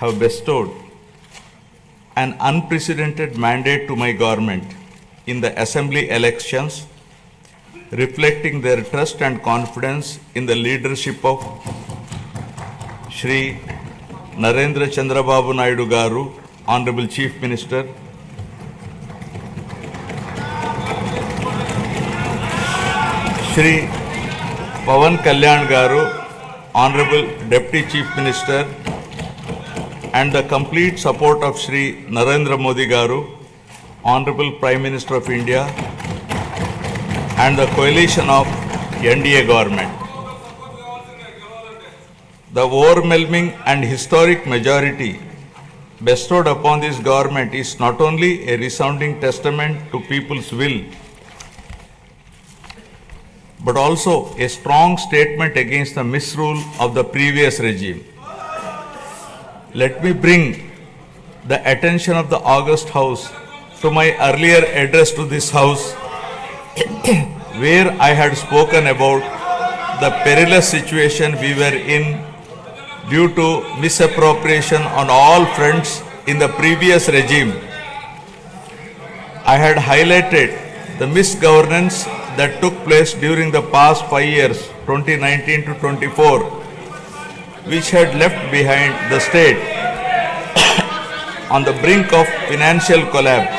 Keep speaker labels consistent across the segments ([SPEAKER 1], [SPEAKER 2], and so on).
[SPEAKER 1] have bestowed an unprecedented mandate to my government in the assembly elections, reflecting their trust and confidence in the leadership of Shri Narendra Chandrababu Naidu Garu, Honorable Chief Minister, Shri Pawan Kalyan Garu, Honorable Deputy Chief Minister, and the complete support of Shri Narendra Modi Garu, Honorable Prime Minister of India, and the coalition of NDA government. The overwhelming and historic majority bestowed upon this government is not only a resounding testament to people's will, but also a strong statement against the misrule of the previous regime. Let me bring the attention of the August House to my earlier address to this House, where I had spoken about the perilous situation we were in due to misappropriation on all fronts in the previous regime. I had highlighted the misgovernance that took place during the past 5 years, 2019 to 24, which had left behind the state on the brink of financial collapse.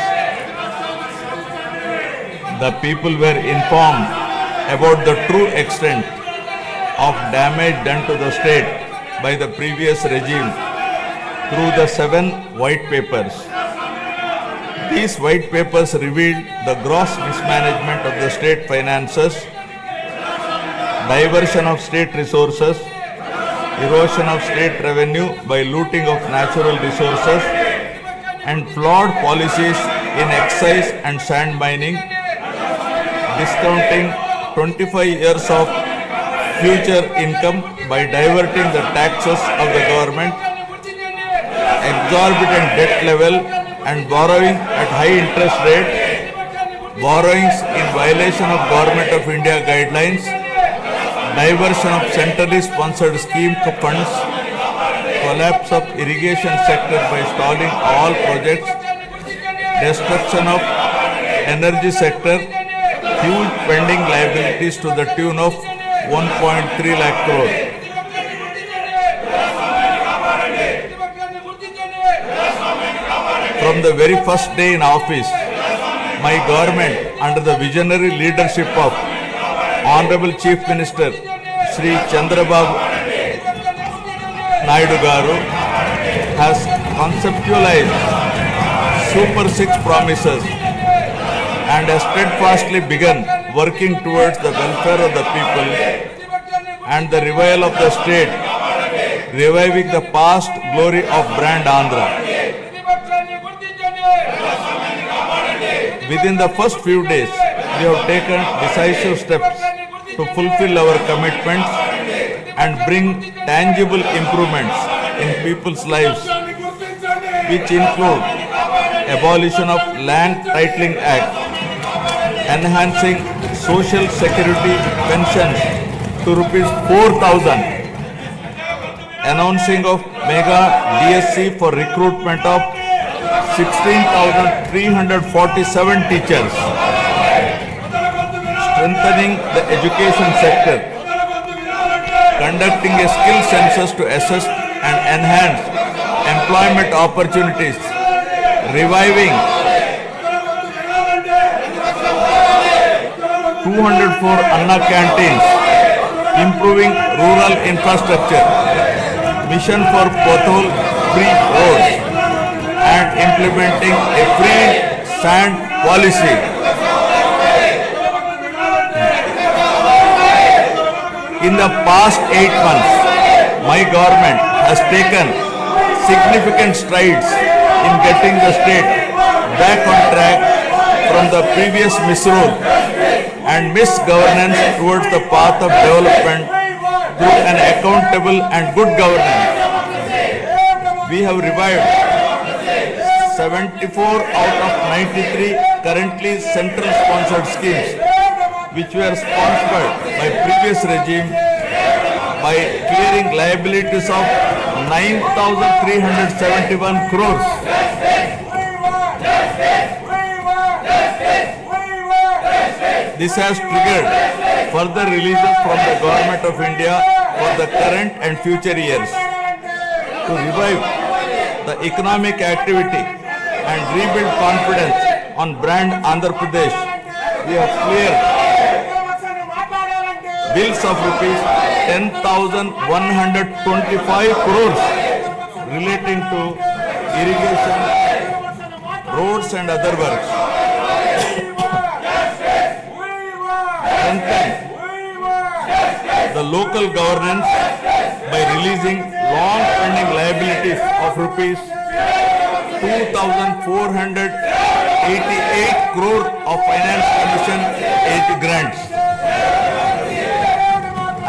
[SPEAKER 1] The people were informed about the true extent of damage done to the state by the previous regime through the 7 white papers. These white papers revealed the gross mismanagement of the state finances, diversion of state resources, erosion of state revenue by looting of natural resources, and flawed policies in excise and sand mining, discounting 25 years of future income by diverting the taxes of the government, exorbitant debt level and borrowing at high interest rate, borrowings in violation of Government of India guidelines, diversion of centrally sponsored scheme funds, collapse of irrigation sector by stalling all projects, destruction of energy sector, huge pending liabilities to the tune of 1.3 lakh crore. From the very first day in office, my government, under the visionary leadership of Honorable Chief Minister Shri Chandrababu Naidu Garu, has conceptualized Super 6 promises and has steadfastly begun working towards the welfare of the people and the revival of the state, reviving the past glory of brand Andhra. Within the first few days, we have taken decisive steps to fulfill our commitments and bring tangible improvements in people's lives, which include abolition of Land Titling Act, enhancing social security pensions to rupees 4,000, announcing of mega DSC for recruitment of 16,347 teachers, strengthening the education sector, conducting a skill census to assess and enhance employment opportunities, reviving 204 Anna canteens, improving rural infrastructure, mission for pothole-free roads, and implementing a free sand policy. In the past 8 months, my government has taken significant strides in getting the state back on track from the previous misrule and misgovernance towards the path of development through an accountable and good governance. We have revived 74 out of 93 currently central sponsored schemes which were sponsored by previous regime by clearing liabilities of 9,371 crores. This has triggered further releases from the Government of India for the current and future years. To revive the economic activity and rebuild confidence on brand Andhra Pradesh, we have cleared bills of rupees 10,125 crores relating to irrigation, roads and other works. Strengthen the local governance by releasing long-pending liabilities of rupees 2,488 crore of finance commission aid grants.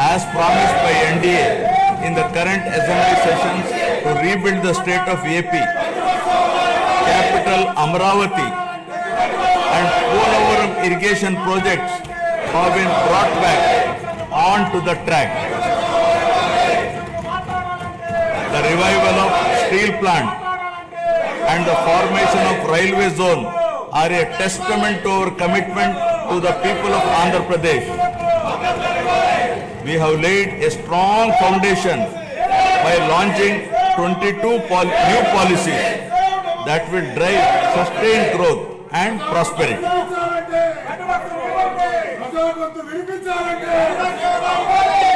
[SPEAKER 1] As promised by NDA in the current assembly sessions to rebuild the state of AP, capital Amravati and Polavaram irrigation projects have been brought back onto the track. The revival of steel plant and the formation of railway zone are a testament to our commitment to the people of Andhra Pradesh. We have laid a strong foundation by launching 22 new policies that will drive sustained growth and prosperity.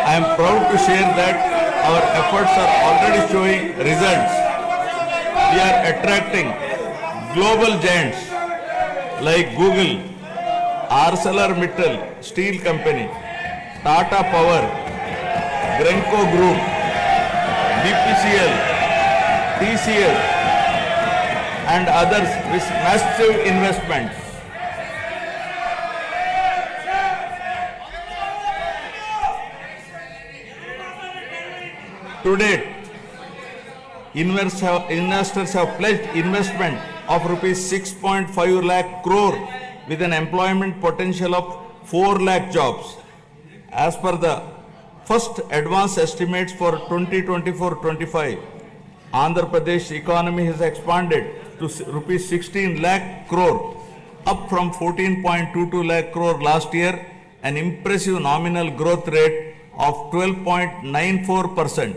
[SPEAKER 1] I am proud to share that our efforts are already showing results. We are attracting global giants like Google, ArcelorMittal Steel Company, Tata Power, Grenco Group, BPCL, TCL and others with massive investments. To date, investors have pledged investment of rupees 6.5 lakh crore with an employment potential of 4 lakh jobs. As per the first advance estimates for 2024-25, Andhra Pradesh economy has expanded to rupees 16 lakh crore, up from 14.22 lakh crore last year, an impressive nominal growth rate of 12.94%.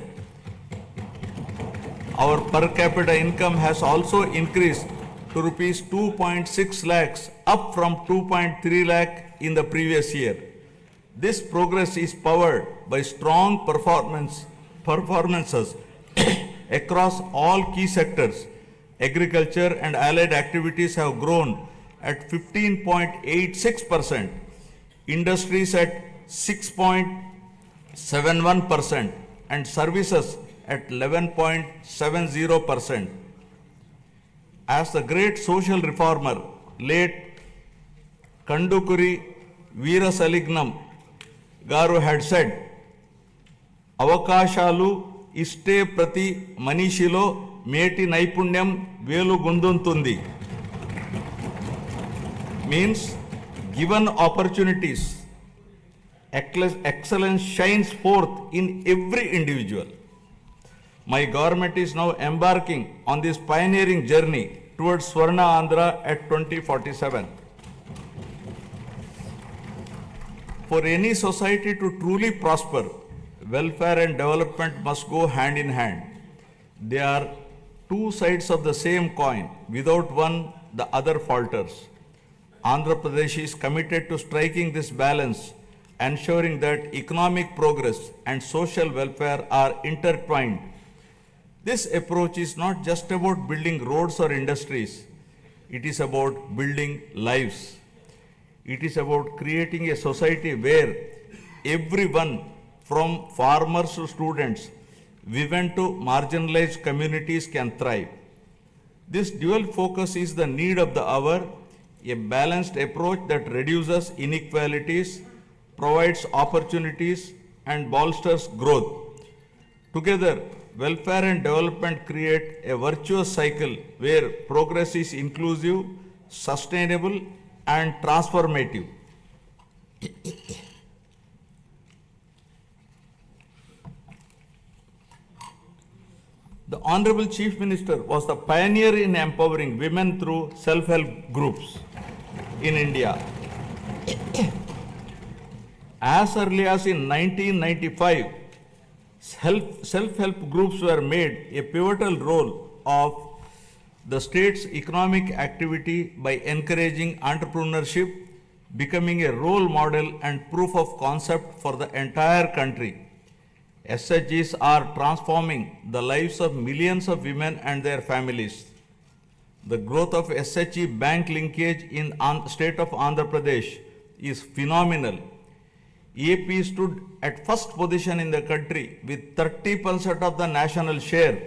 [SPEAKER 1] Our per capita income has also increased to rupees 2.6 lakhs, up from 2.3 lakh in the previous year. This progress is powered by strong performances across all key sectors. Agriculture and allied activities have grown at 15.86%, industries at 6.71%, and services at 11.70%. As the great social reformer, late Kandukuri Veerasalignam Garu had said, Avakashalu iste prati manishilo meti naipunyam velu gunduntundi. Means, given opportunities, excellence shines forth in every individual. My government is now embarking on this pioneering journey towards Swarna Andhra at 2047. For any society to truly prosper, welfare and development must go hand in hand. They are two sides of the same coin. Without one, the other falters. Andhra Pradesh is committed to striking this balance, ensuring that economic progress and social welfare are intertwined. This approach is not just about building roads or industries. It is about building lives. It is about creating a society where everyone, from farmers to students, women to marginalized communities, can thrive. This dual focus is the need of the hour, a balanced approach that reduces inequalities, provides opportunities, and bolsters growth. Together, welfare and development create a virtuous cycle where progress is inclusive, sustainable, and transformative. The Honorable Chief Minister was the pioneer in empowering women through self-help groups in India. As early as in 1995, self-help groups were made a pivotal role of the state's economic activity by encouraging entrepreneurship, becoming a role model and proof of concept for the entire country. SHGs are transforming the lives of millions of women and their families. The growth of SHG bank linkage in state of Andhra Pradesh is phenomenal. AP stood at first position in the country with 30% of the national share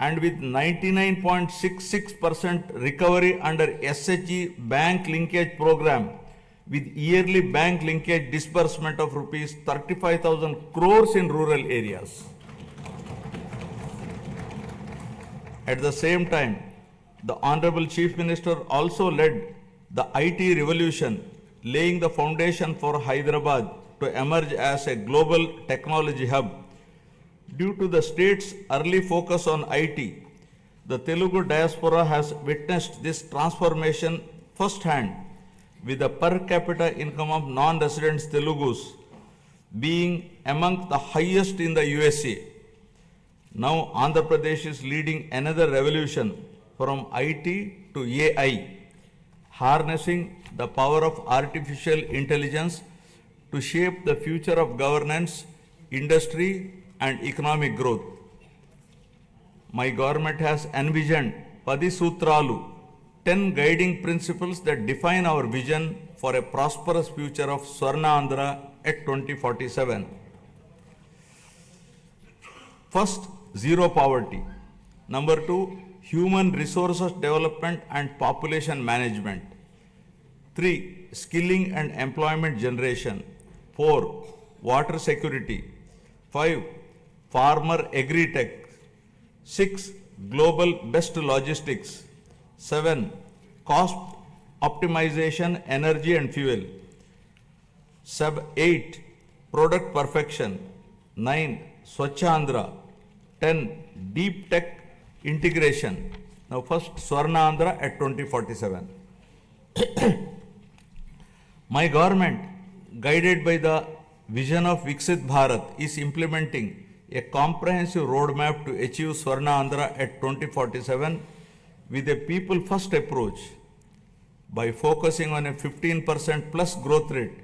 [SPEAKER 1] and with 99.66% recovery under SHG bank linkage program with yearly bank linkage disbursement of rupees 35,000 crores in rural areas. At the same time, the Honorable Chief Minister also led the IT revolution, laying the foundation for Hyderabad to emerge as a global technology hub. Due to the state's early focus on IT, the Telugu diaspora has witnessed this transformation firsthand, with the per capita income of non-resident Telugus being among the highest in the USA. Now Andhra Pradesh is leading another revolution from IT to AI, harnessing the power of artificial intelligence to shape the future of governance, industry, and economic growth. My government has envisioned Padi Sutralu, 10 guiding principles that define our vision for a prosperous future of Swarna Andhra at 2047. First, zero poverty. Number 2, human resources development and population management. 3, skilling and employment generation. 4, water security. 5, farmer agri-tech. 6, global best logistics. 7, cost optimization, energy and fuel. 8, product perfection. 9, Swachha Andhra. 10, deep tech integration. Now first, Swarna Andhra at 2047. My government, guided by the vision of Viksit Bharat, is implementing a comprehensive roadmap to achieve Swarna Andhra at 2047 with a people-first approach. By focusing on a 15% plus growth rate,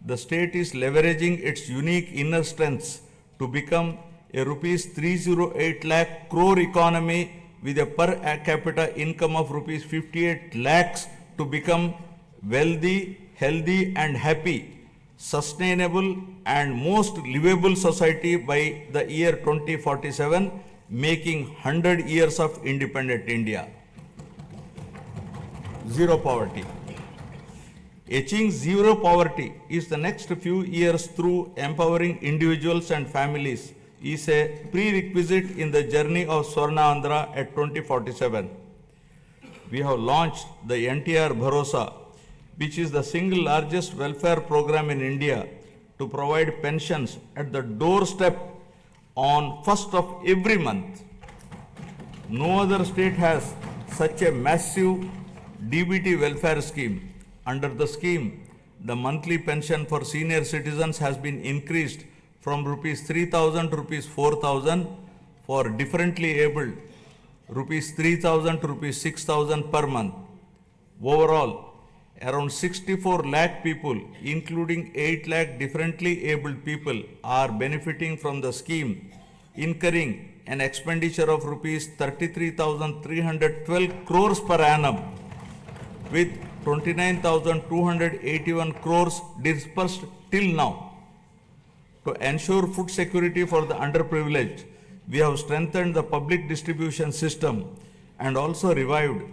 [SPEAKER 1] the state is leveraging its unique inner strengths to become a rupees 308 lakh crore economy with a per capita income of rupees 58 lakhs to become wealthy, healthy and happy, sustainable and most livable society by the year 2047, making 100 years of independent India. Zero poverty. Achieving zero poverty is the next few years through empowering individuals and families is a prerequisite in the journey of Swarna Andhra at 2047. We have launched the NTR Bharosa, which is the single largest welfare program in India to provide pensions at the doorstep on 1st of every month. No other state has such a massive DBT welfare scheme. Under the scheme, the monthly pension for senior citizens has been increased from rupees 3,000 to rupees 4,000, for differently abled rupees 3,000 to rupees 6,000 per month. Overall, around 64 lakh people, including 8 lakh differently abled people, are benefiting from the scheme, incurring an expenditure of rupees 33,312 crores per annum, with 29,281 crores dispersed till now. To ensure food security for the underprivileged, we have strengthened the public distribution system and also revived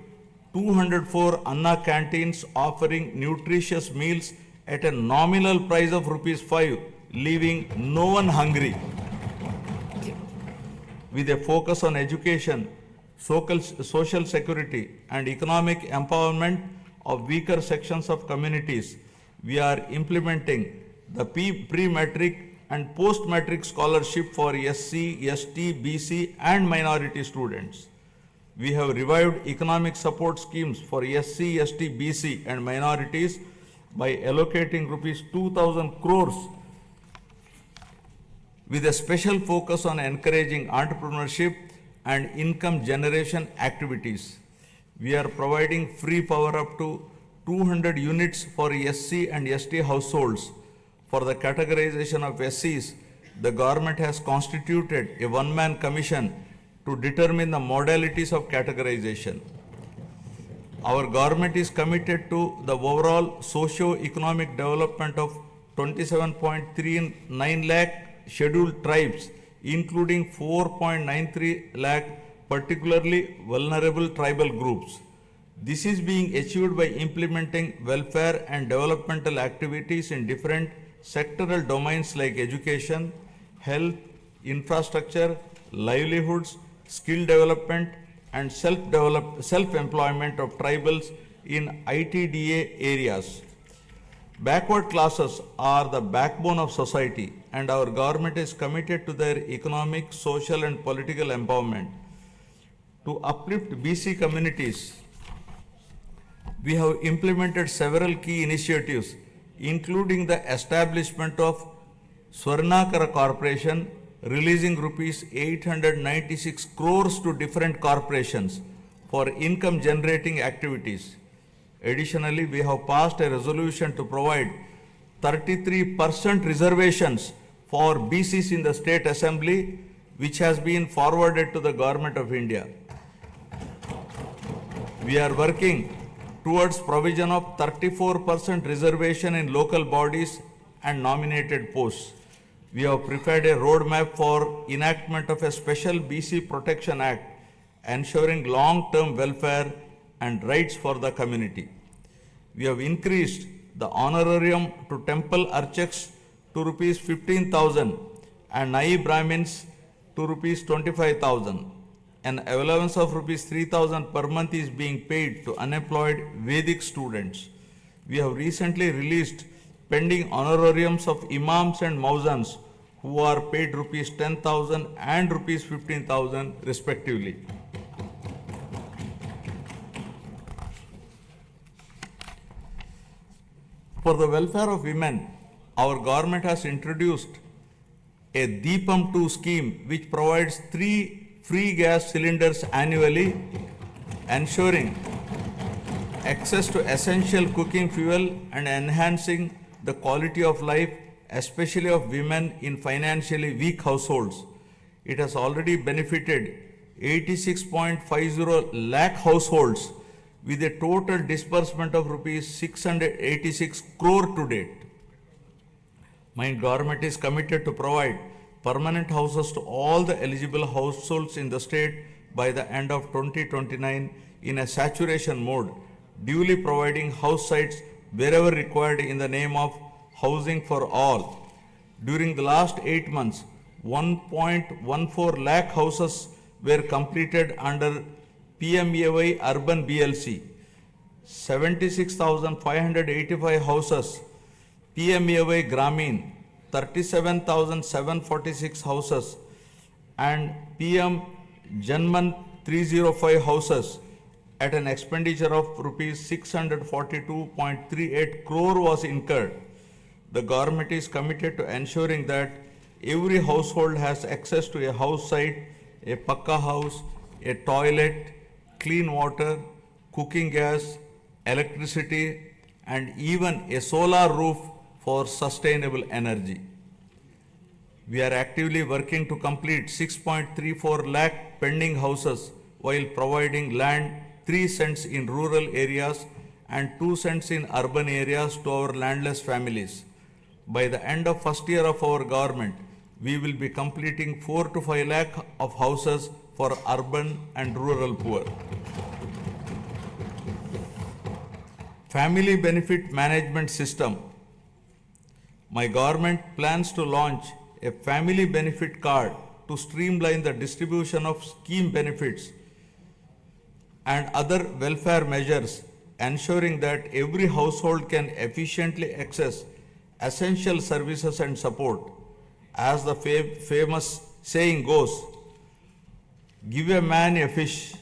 [SPEAKER 1] 204 Anna canteens offering nutritious meals at a nominal price of rupees 5, leaving no one hungry. With a focus on education, social security and economic empowerment of weaker sections of communities, we are implementing the pre-matric and post-matric scholarship for SC, ST, BC and minority students. We have revived economic support schemes for SC, ST, BC and minorities by allocating rupees 2000 crores with a special focus on encouraging entrepreneurship and income generation activities. We are providing free power up to 200 units for SC and ST households. For the categorization of SCs, the government has constituted a one-man commission to determine the modalities of categorization. Our government is committed to the overall socio-economic development of 27.39 lakh scheduled tribes, including 4.93 lakh particularly vulnerable tribal groups. This is being achieved by implementing welfare and developmental activities in different sectoral domains like education, health, infrastructure, livelihoods, skill development, and self-employment of tribals in ITDA areas. Backward classes are the backbone of society, and our government is committed to their economic, social, and political empowerment. To uplift BC communities, we have implemented several key initiatives, including the establishment of Swarnakara Corporation, releasing rupees 896 crores to different corporations for income generating activities. Additionally, we have passed a resolution to provide 33% reservations for BCs in the State Assembly, which has been forwarded to the Government of India. We are working towards provision of 34% reservation in local bodies and nominated posts. We have prepared a roadmap for enactment of a special BC Protection Act, ensuring long-term welfare and rights for the community. We have increased the honorarium to temple archaks to rupees 15,000 and Nai Brahmins to rupees 25,000. An allowance of rupees 3,000 per month is being paid to unemployed Vedic students. We have recently released pending honorariums of imams and mauzans who are paid rupees 10,000 and rupees 15,000 respectively. For the welfare of women, our government has introduced a Deepam 2 scheme which provides 3 free gas cylinders annually, ensuring access to essential cooking fuel and enhancing the quality of life, especially of women in financially weak households. It has already benefited 86.50 lakh households with a total disbursement of rupees 686 crore to date. My government is committed to provide permanent houses to all the eligible households in the state by the end of 2029 in a saturation mode, duly providing house sites wherever required in the name of housing for all. During the last 8 months, 1.14 lakh houses were completed under PMAY Urban BLC, 76,585 houses, PMAY Grameen, 37,746 houses, and PM Janman 305 houses at an expenditure of rupees 642.38 crore was incurred. The government is committed to ensuring that every household has access to a house site, a pakka house, a toilet, clean water, cooking gas, electricity, and even a solar roof for sustainable energy. We are actively working to complete 6.34 lakh pending houses while providing land 3 cents in rural areas and 2 cents in urban areas to our landless families. By the end of first year of our government, we will be completing 4 to 5 lakh of houses for urban and rural poor. Family Benefit Management System. My government plans to launch a family benefit card to streamline the distribution of scheme benefits and other welfare measures, ensuring that every household can efficiently access essential services and support. as the famous saying goes, give a man a fish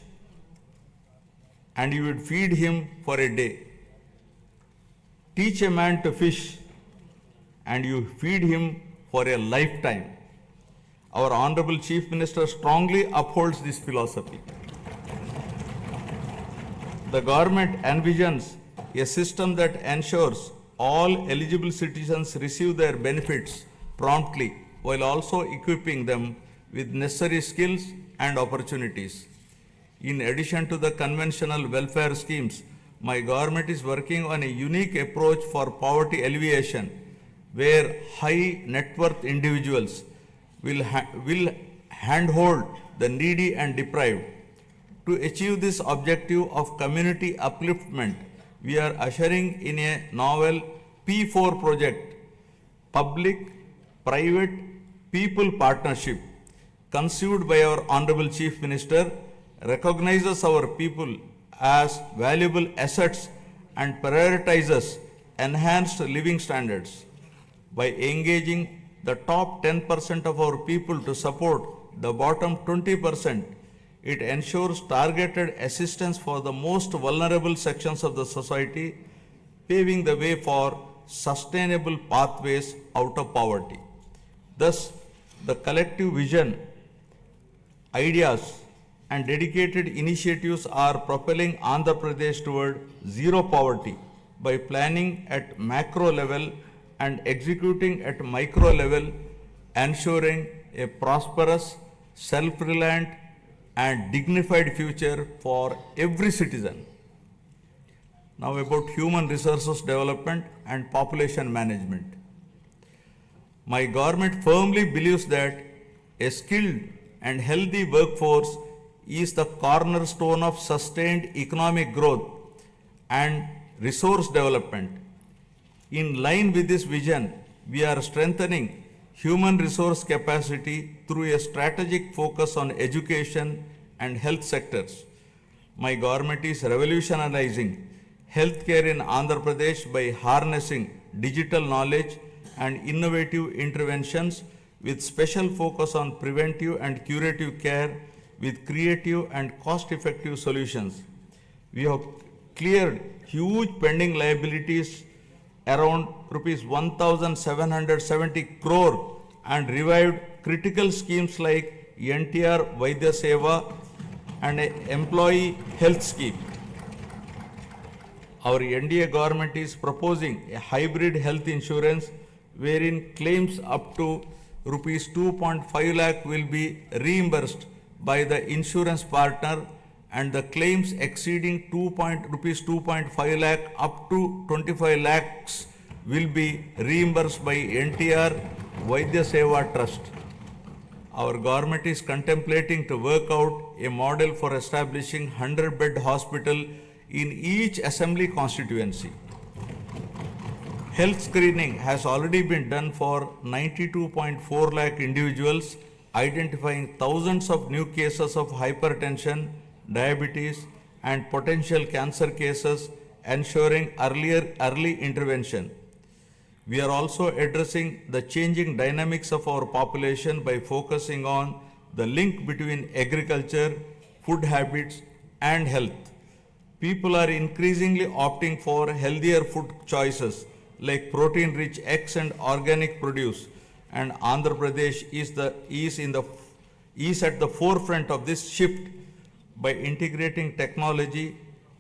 [SPEAKER 1] and you would feed him for a day. Teach a man to fish and you feed him for a lifetime. Our Honorable Chief Minister strongly upholds this philosophy. The government envisions a system that ensures all eligible citizens receive their benefits promptly while also equipping them with necessary skills and opportunities. In addition to the conventional welfare schemes, my government is working on a unique approach for poverty alleviation, where high net worth individuals will handhold the needy and deprived. To achieve this objective of community upliftment, we are ushering in a novel P4 project, Public Private People Partnership, conceived by our Honorable Chief Minister, recognizes our people as valuable assets and prioritizes enhanced living standards. By engaging the top 10% of our people to support the bottom 20%, it ensures targeted assistance for the most vulnerable sections of the society, paving the way for sustainable pathways out of poverty. Thus, the collective vision, ideas, and dedicated initiatives are propelling Andhra Pradesh toward zero poverty by planning at macro level and executing at micro level, ensuring a prosperous, self-reliant, and dignified future for every citizen. Now about human resources development and population management. My government firmly believes that a skilled and healthy workforce is the cornerstone of sustained economic growth and resource development. In line with this vision, we are strengthening human resource capacity through a strategic focus on education and health sectors. My government is revolutionizing healthcare in Andhra Pradesh by harnessing digital knowledge and innovative interventions with special focus on preventive and curative care with creative and cost-effective solutions. We have cleared huge pending liabilities around rupees 1,770 crore and revived critical schemes like NTR Vaidya Seva and an employee health scheme. Our NDA government is proposing a hybrid health insurance wherein claims up to rupees 2.5 lakh will be reimbursed by the insurance partner and the claims exceeding rupees 2.5 lakh up to 25 lakhs will be reimbursed by NTR Vaidya Seva Trust. Our government is contemplating to work out a model for establishing 100-bed hospital in each assembly constituency. Health screening has already been done for 92.4 lakh individuals, identifying thousands of new cases of hypertension, diabetes, and potential cancer cases, ensuring early intervention. We are also addressing the changing dynamics of our population by focusing on the link between agriculture, food habits, and health. People are increasingly opting for healthier food choices like protein-rich eggs and organic produce, and Andhra Pradesh is at the forefront of this shift by integrating technology,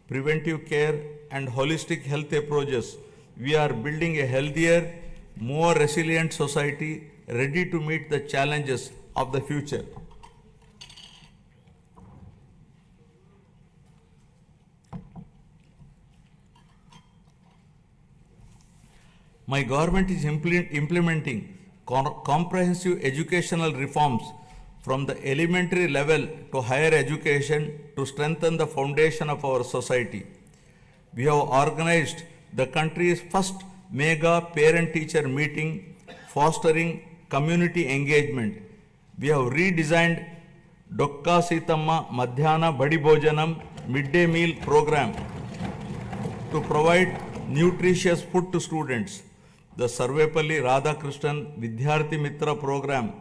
[SPEAKER 1] preventive care, and holistic health approaches. We are building a healthier, more resilient society ready to meet the challenges of the future. My government is implementing comprehensive educational reforms from the elementary level to higher education to strengthen the foundation of our society. We have organized the country's first mega parent-teacher meeting, fostering community engagement. We have redesigned Dokka Sitamma Madhyana Badi Bhojanam midday meal program to provide nutritious food to students. The Sarvepalli Radhakrishnan Vidyarthi Mitra program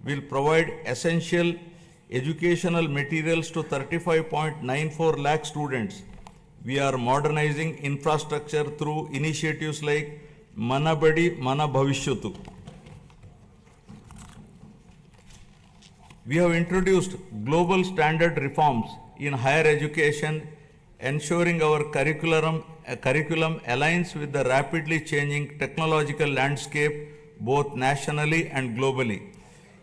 [SPEAKER 1] will provide essential educational materials to 35.94 lakh students. We are modernizing infrastructure through initiatives like Mana Badi Mana Bhavishyatu. We have introduced global standard reforms in higher education, ensuring our curriculum aligns with the rapidly changing technological landscape both nationally and globally.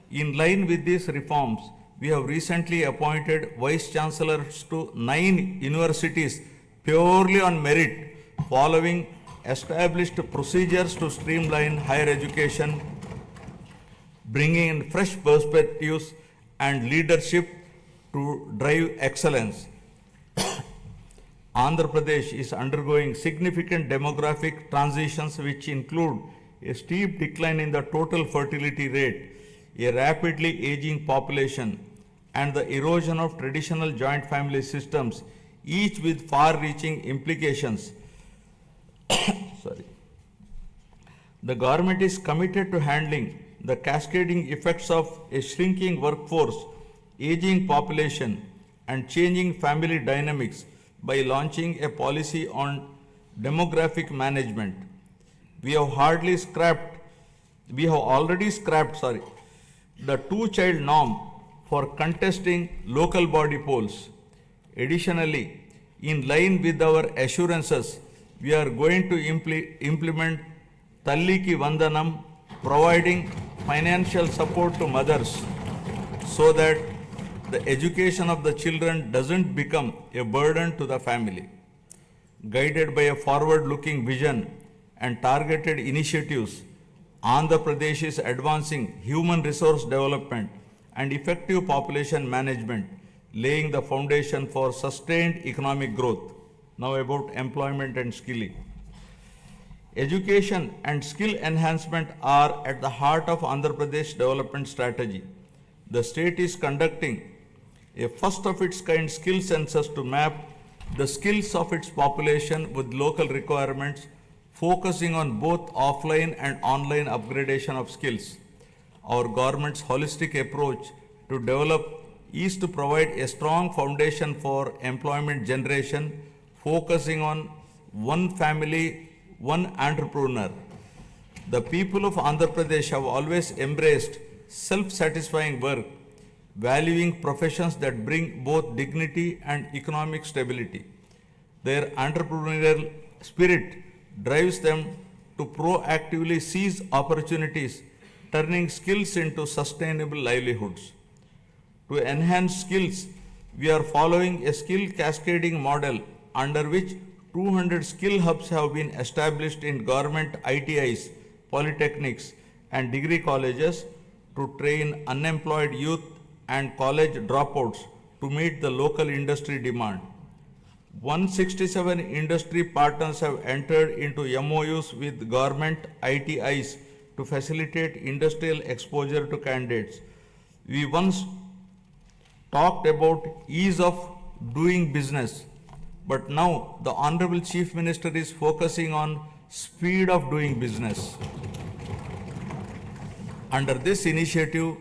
[SPEAKER 1] In line with these reforms, we have recently appointed vice chancellors to 9 universities purely on merit, following established procedures to streamline higher education, bringing in fresh perspectives and leadership to drive excellence. Andhra Pradesh is undergoing significant demographic transitions which include a steep decline in the total fertility rate, a rapidly aging population, and the erosion of traditional joint family systems, each with far-reaching implications. Sorry. The government is committed to handling the cascading effects of a shrinking workforce, aging population, and changing family dynamics by launching a policy on demographic management. We have already scrapped the two-child norm for contesting local body polls. Additionally, in line with our assurances, we are going to implement Talliki Vandanam, providing financial support to mothers so that the education of the children doesn't become a burden to the family. Guided by a forward-looking vision and targeted initiatives, Andhra Pradesh is advancing human resource development and effective population management, laying the foundation for sustained economic growth. Now about employment and skilling. Education and skill enhancement are at the heart of Andhra Pradesh development strategy. The state is conducting a first of its kind skill census to map the skills of its population with local requirements, focusing on both offline and online upgradation of skills. Our government's holistic approach to develop is to provide a strong foundation for employment generation, focusing on one family, one entrepreneur. The people of Andhra Pradesh have always embraced self-satisfying work, valuing professions that bring both dignity and economic stability. Their entrepreneurial spirit drives them to proactively seize opportunities, turning skills into sustainable livelihoods. To enhance skills, we are following a skill cascading model under which 200 skill hubs have been established in government ITIs, polytechnics, and degree colleges to train unemployed youth and college dropouts to meet the local industry demand. 167 industry partners have entered into MOUs with government ITIs to facilitate industrial exposure to candidates. We once talked about ease of doing business, but now the Honorable Chief Minister is focusing on speed of doing business. Under this initiative,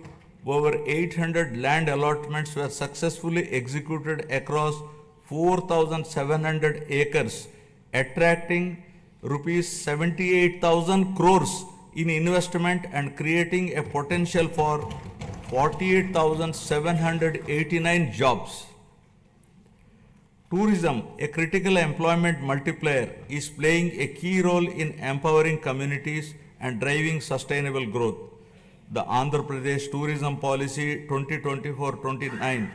[SPEAKER 1] over 800 land allotments were successfully executed across 4,700 acres, attracting rupees 78,000 crores in investment and creating a potential for 48,789 jobs. Tourism, a critical employment multiplier, is playing a key role in empowering communities and driving sustainable growth. The Andhra Pradesh Tourism Policy 2024-29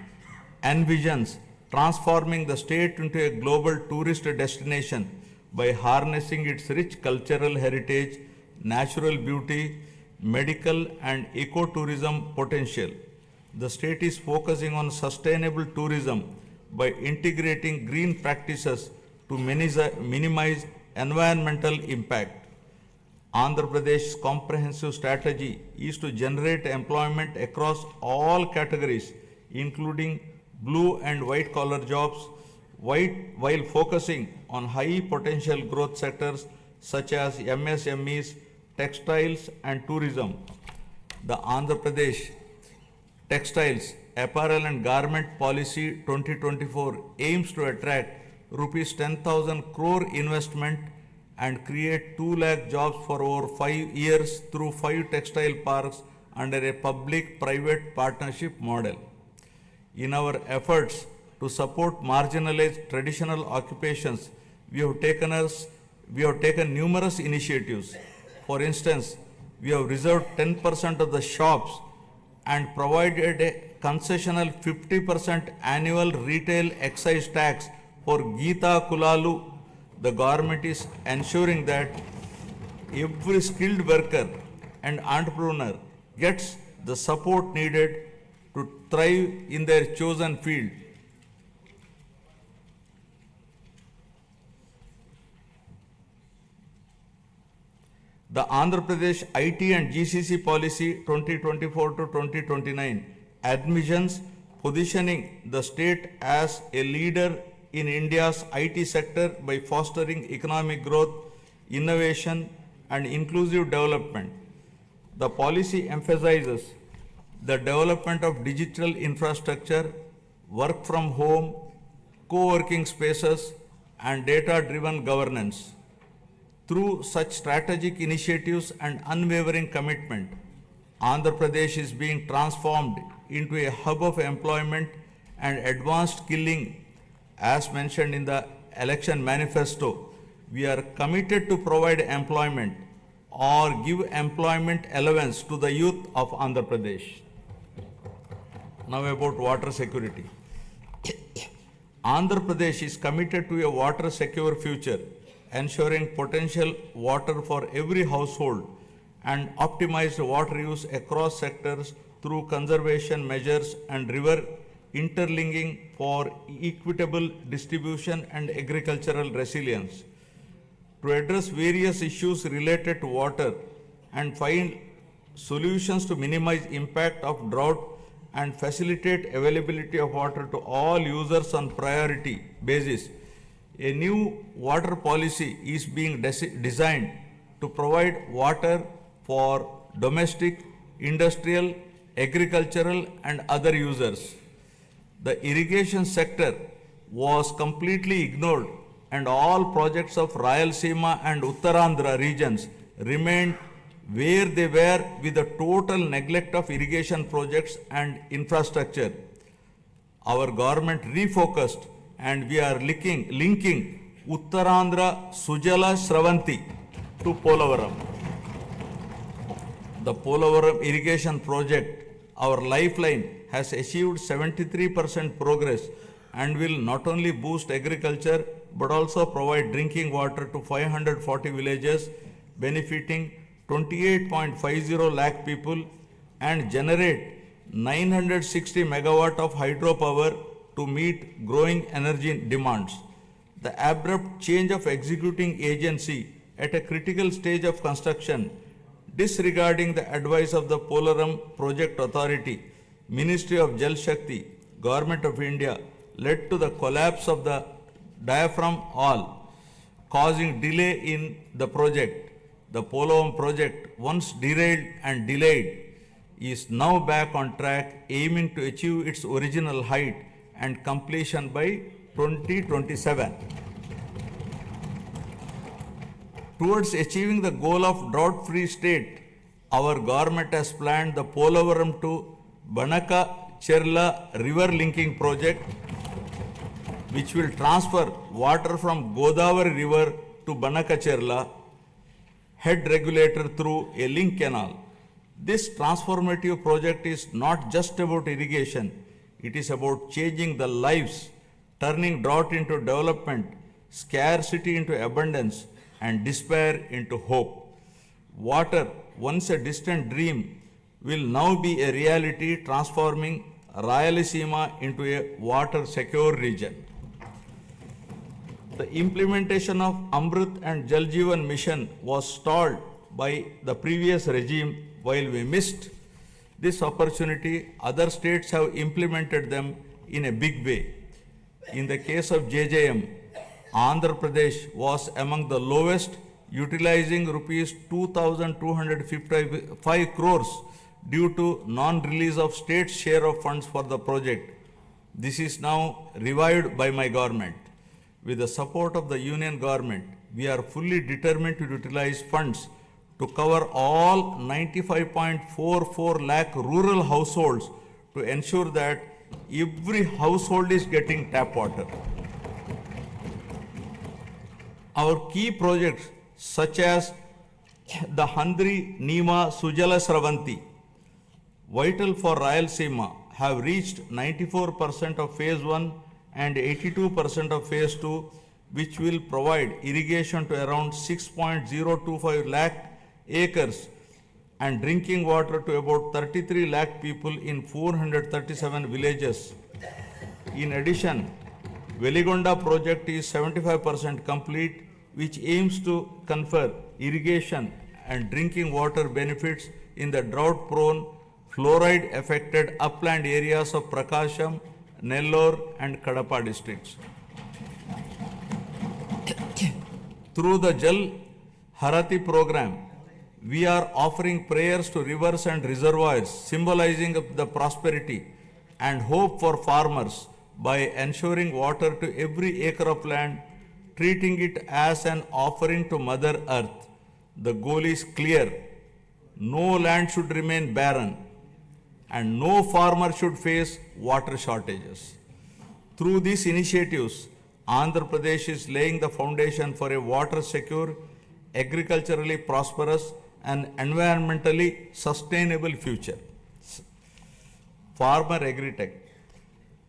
[SPEAKER 1] envisions transforming the state into a global tourist destination by harnessing its rich cultural heritage, natural beauty, medical and ecotourism potential. The state is focusing on sustainable tourism by integrating green practices to minimize environmental impact. Andhra Pradesh's comprehensive strategy is to generate employment across all categories, including blue and white collar jobs, while focusing on high potential growth sectors such as MSMEs, textiles and tourism. The Andhra Pradesh Textiles, Apparel and Garment Policy 2024 aims to attract rupees 10,000 crore investment and create 2 lakh jobs for over 5 years through 5 textile parks under a public-private partnership model. In our efforts to support marginalized traditional occupations, we have taken numerous initiatives. For instance, we have reserved 10% of the shops and provided a concessional 50% annual retail excise tax for Geeta Kulalu. The government is ensuring that every skilled worker and entrepreneur gets the support needed to thrive in their chosen field. The Andhra Pradesh IT and GCC Policy 2024 to 2029 admissions positioning the state as a leader in India's IT sector by fostering economic growth, innovation, and inclusive development. The policy emphasizes the development of digital infrastructure, work from home, co-working spaces, and data-driven governance. Through such strategic initiatives and unwavering commitment, Andhra Pradesh is being transformed into a hub of employment and advanced skilling. As mentioned in the election manifesto, we are committed to provide employment or give employment allowance to the youth of Andhra Pradesh. Now about water security. Andhra Pradesh is committed to a water secure future, ensuring potential water for every household and optimized water use across sectors through conservation measures and river interlinking for equitable distribution and agricultural resilience. To address various issues related to water and find solutions to minimize impact of drought and facilitate availability of water to all users on priority basis, a new water policy is being designed to provide water for domestic, industrial, agricultural, and other users. The irrigation sector was completely ignored, and all projects of Rayalaseema and Uttarandhra regions remained where they were with the total neglect of irrigation projects and infrastructure. Our government refocused and we are linking Uttarandhra Sujala Sravanti to Polavaram. The Polavaram irrigation project, our lifeline, has achieved 73% progress and will not only boost agriculture but also provide drinking water to 540 villages, benefiting 28.50 lakh people and generate 960 megawatt of hydropower to meet growing energy demands. The abrupt change of executing agency at a critical stage of construction, disregarding the advice of the Polaram Project Authority, Ministry of Jal Shakti, Government of India, led to the collapse of the diaphragm wall, causing delay in the project. The Polaram project, once derailed and delayed, is now back on track, aiming to achieve its original height and completion by 2027. Towards achieving the goal of drought-free state, our government has planned the Polavaram to Banaka Cherla river linking project, which will transfer water from Godavari river to Banaka Cherla head regulator through a link canal. This transformative project is not just about irrigation, it is about changing the lives, turning drought into development, scarcity into abundance, and despair into hope. Water, once a distant dream, will now be a reality, transforming Rayalaseema into a water secure region. The implementation of Amrit and Jal Jeevan mission was stalled by the previous regime. While we missed this opportunity, other states have implemented them in a big way. In the case of JJM, Andhra Pradesh was among the lowest utilizing rupees 2,255 crores due to non-release of state's share of funds for the project. This is now revived by my government. With the support of the union government, we are fully determined to utilize funds to cover all 95.44 lakh rural households to ensure that every household is getting tap water. Our key projects such as the Handri Nima Sujala Sravanti, vital for Rayalaseema, have reached 94% of phase 1 and 82% of phase 2, which will provide irrigation to around 6.025 lakh acres and drinking water to about 33 lakh people in 437 villages. In addition, Veligonda project is 75% complete, which aims to confer irrigation and drinking water benefits in the drought-prone, fluoride-affected upland areas of Prakasham, Nellore and Kadapa districts. Through the Jal Harati program, we are offering prayers to rivers and reservoirs, symbolizing the prosperity and hope for farmers by ensuring water to every acre of land, treating it as an offering to Mother Earth. The goal is clear: no land should remain barren and no farmer should face water shortages. Through these initiatives, Andhra Pradesh is laying the foundation for a water secure, agriculturally prosperous and environmentally sustainable future. Farmer Agritech.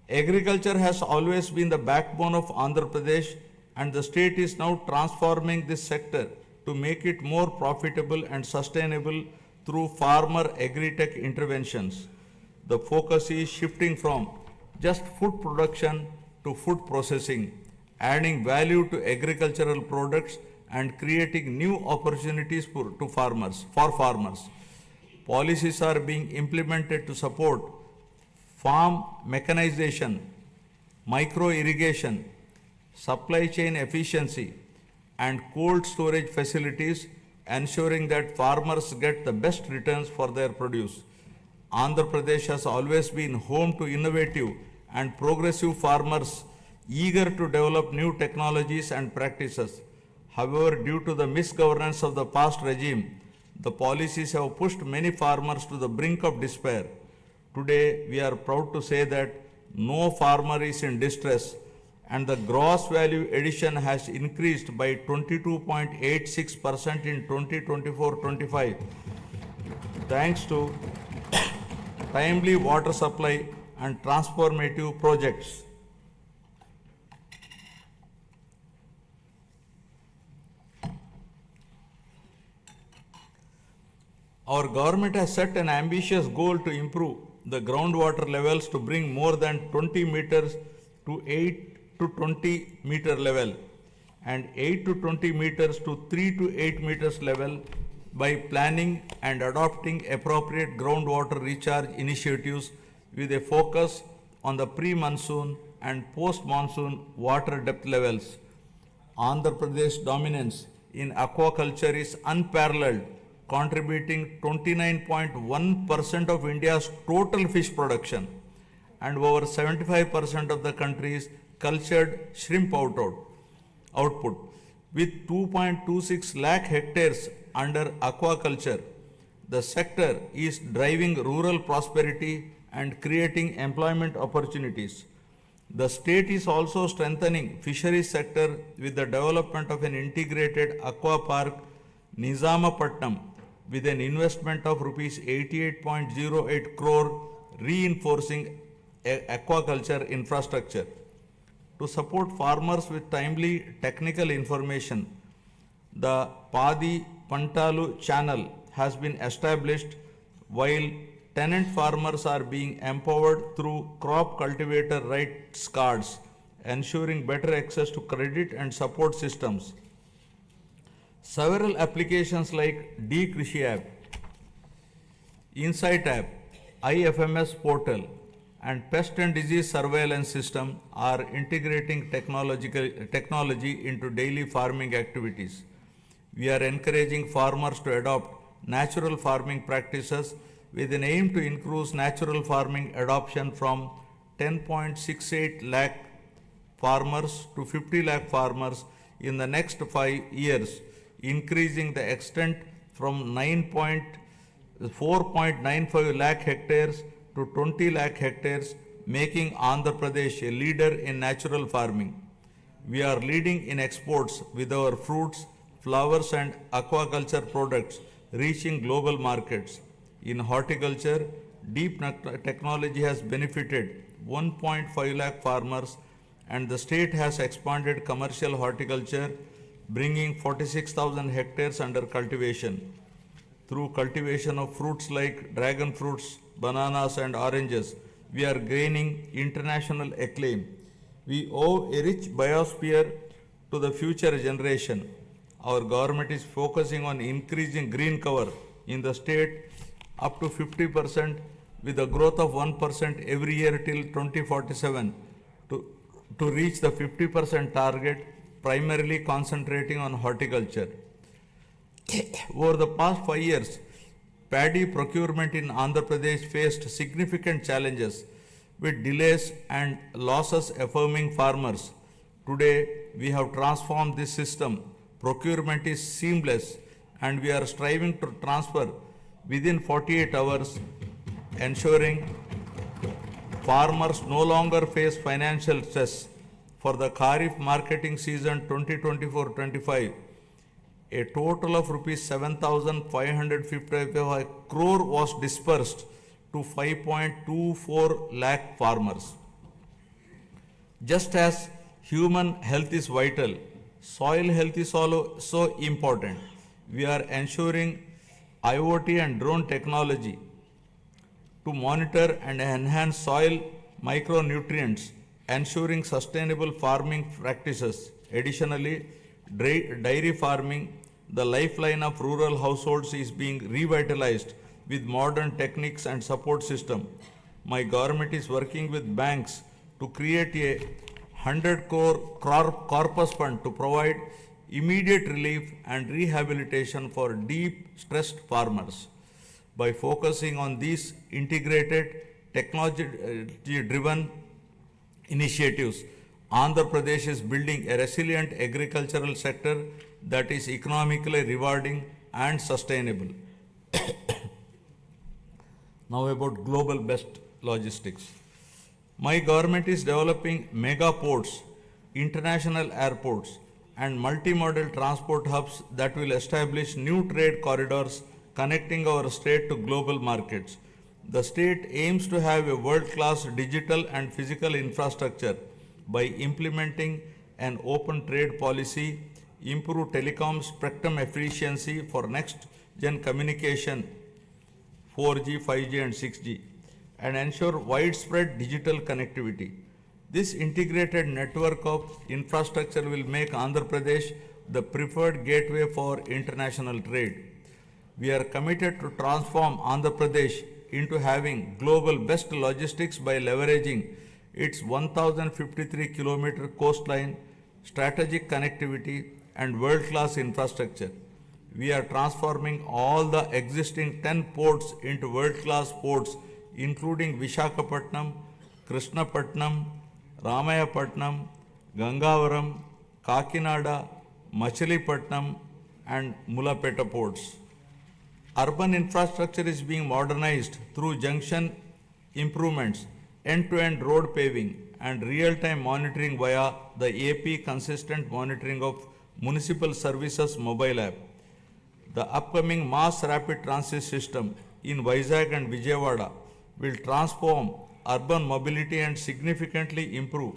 [SPEAKER 1] Agriculture has always been the backbone of Andhra Pradesh, and the state is now transforming this sector to make it more profitable and sustainable through farmer agri-tech interventions. The focus is shifting from just food production to food processing, adding value to agricultural products and creating new opportunities for farmers. Policies are being implemented to support farm mechanization, micro irrigation, supply chain efficiency, and cold storage facilities, ensuring that farmers get the best returns for their produce. Andhra Pradesh has always been home to innovative and progressive farmers eager to develop new technologies and practices. However, due to the misgovernance of the past regime, the policies have pushed many farmers to the brink of despair. Today, we are proud to say that no farmer is in distress, and the gross value addition has increased by 22.86% in 2024-25, thanks to timely water supply and transformative projects. Our government has set an ambitious goal to improve the groundwater levels to bring more than 20 meters to 8 to 20 meter level and 8 to 20 meters to 3 to 8 meters level by planning and adopting appropriate groundwater recharge initiatives with a focus on the pre-monsoon and post-monsoon water depth levels. Andhra Pradesh dominance in aquaculture is unparalleled, contributing 29.1% of India's total fish production and over 75% of the country's cultured shrimp output. With 2.26 lakh hectares under aquaculture, the sector is driving rural prosperity and creating employment opportunities. The state is also strengthening fisheries sector with the development of an integrated aqua park, Nizamapatnam, with an investment of rupees 88.08 crore, reinforcing aquaculture infrastructure. To support farmers with timely technical information, the Padi Pantalu channel has been established, while tenant farmers are being empowered through crop cultivator rights cards, ensuring better access to credit and support systems. Several applications like D-Krishi app, Insight app, IFMS portal, and pest and disease surveillance system are integrating technology into daily farming activities. We are encouraging farmers to adopt natural farming practices with an aim to increase natural farming adoption from 10.68 lakh farmers to 50 lakh farmers in the next 5 years, increasing the extent from 4.95 lakh hectares to 20 lakh hectares, making Andhra Pradesh a leader in natural farming. We are leading in exports with our fruits, flowers and aquaculture products reaching global markets. In horticulture, deep technology has benefited 1.5 lakh farmers and the state has expanded commercial horticulture, bringing 46,000 hectares under cultivation. Through cultivation of fruits like dragon fruits, bananas and oranges, we are gaining international acclaim. We owe a rich biosphere to the future generation. Our government is focusing on increasing green cover in the state up to 50% with a growth of 1% every year till 2047 to reach the 50% target, primarily concentrating on horticulture. Over the past 5 years, paddy procurement in Andhra Pradesh faced significant challenges with delays and losses affirming farmers. Today, we have transformed this system. Procurement is seamless and we are striving to transfer within 48 hours, ensuring farmers no longer face financial stress. For the Kharif marketing season 2024-25, a total of rupees 7,555 crore was dispersed to 5.24 lakh farmers. Just as human health is vital, soil health is also important. We are ensuring IoT and drone technology to monitor and enhance soil micronutrients, ensuring sustainable farming practices. Additionally, dairy farming, the lifeline of rural households, is being revitalized with modern techniques and support system. My government is working with banks to create a 100 crore corpus fund to provide immediate relief and rehabilitation for deep stressed farmers. By focusing on these integrated technology driven initiatives, Andhra Pradesh is building a resilient agricultural sector that is economically rewarding and sustainable. Now about global best logistics. My government is developing mega ports, international airports, and multimodal transport hubs that will establish new trade corridors connecting our state to global markets. The state aims to have a world-class digital and physical infrastructure by implementing an open trade policy, improve telecom spectrum efficiency for next-gen communication 4G, 5G and 6G, and ensure widespread digital connectivity. This integrated network of infrastructure will make Andhra Pradesh the preferred gateway for international trade. We are committed to transform Andhra Pradesh into having global best logistics by leveraging its 1053 kilometer coastline, strategic connectivity and world-class infrastructure. We are transforming all the existing 10 ports into world-class ports, including Vishakhapatnam, Krishnapatnam, Ramayapatnam, Gangavaram, Kakinada, Machilipatnam and Mulapeta ports. Urban infrastructure is being modernized through junction improvements, end-to-end road paving and real-time monitoring via the AP Consistent Monitoring of Municipal Services mobile app. The upcoming mass rapid transit system in Vizag and Vijayawada will transform urban mobility and significantly improve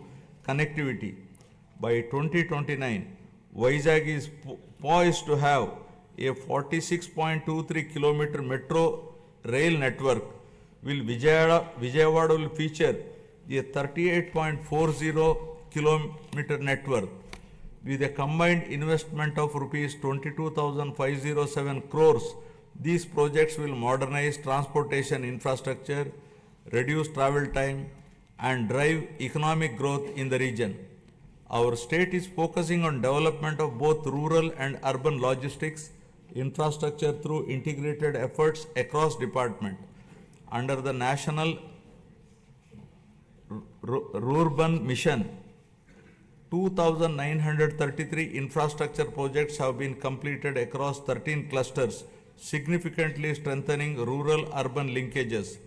[SPEAKER 1] connectivity. By 2029, Vizag is poised to have a 46.23 kilometer metro rail network, while Vijayawada will feature a 38.40 kilometer network. With a combined investment of rupees 22,507 crores, these projects will modernize transportation infrastructure, reduce travel time, and drive economic growth in the region. Our state is focusing on development of both rural and urban logistics infrastructure through integrated efforts across department. Under the National Rural Mission, 2,933 infrastructure projects have been completed across 13 clusters, significantly strengthening rural-urban linkages.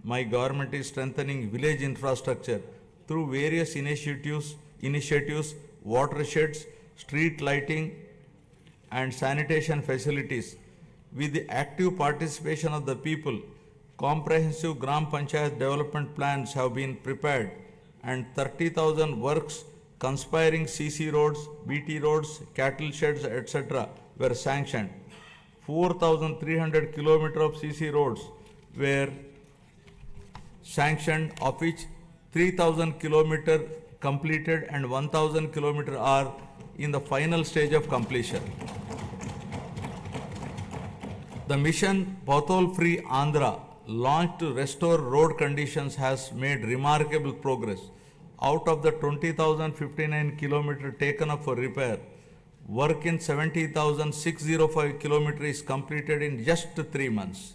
[SPEAKER 1] My government is strengthening village infrastructure through various initiatives, watersheds, street lighting, and sanitation facilities. With the active participation of the people, comprehensive Gram Panchayat development plans have been prepared and 30,000 works conspiring CC roads, BT roads, cattle sheds, etc. were sanctioned. 4,300 kilometers of CC roads were sanctioned, of which 3,000 kilometers completed and 1,000 kilometers are in the final stage of completion. The mission Pothole Free Andhra, launched to restore road conditions, has made remarkable progress. Out of the 20,059 kilometers taken up for repair, work in 70,605 kilometers is completed in just 3 months.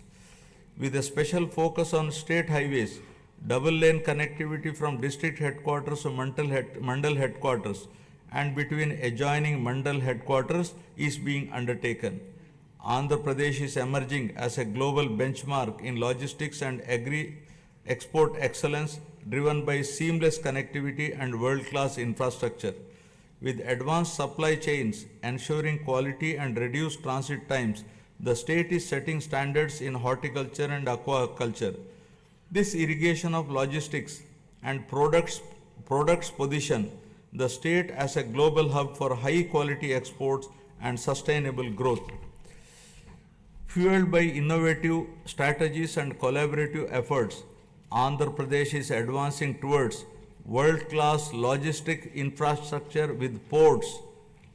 [SPEAKER 1] With a special focus on state highways, double lane connectivity from district headquarters to Mandal headquarters and between adjoining Mandal headquarters is being undertaken. Andhra Pradesh is emerging as a global benchmark in logistics and agri-export excellence, driven by seamless connectivity and world-class infrastructure. With advanced supply chains ensuring quality and reduced transit times, the state is setting standards in horticulture and aquaculture. This irrigation of logistics and products position the state as a global hub for high-quality exports and sustainable growth. Fueled by innovative strategies and collaborative efforts, Andhra Pradesh is advancing towards world-class logistic infrastructure with ports,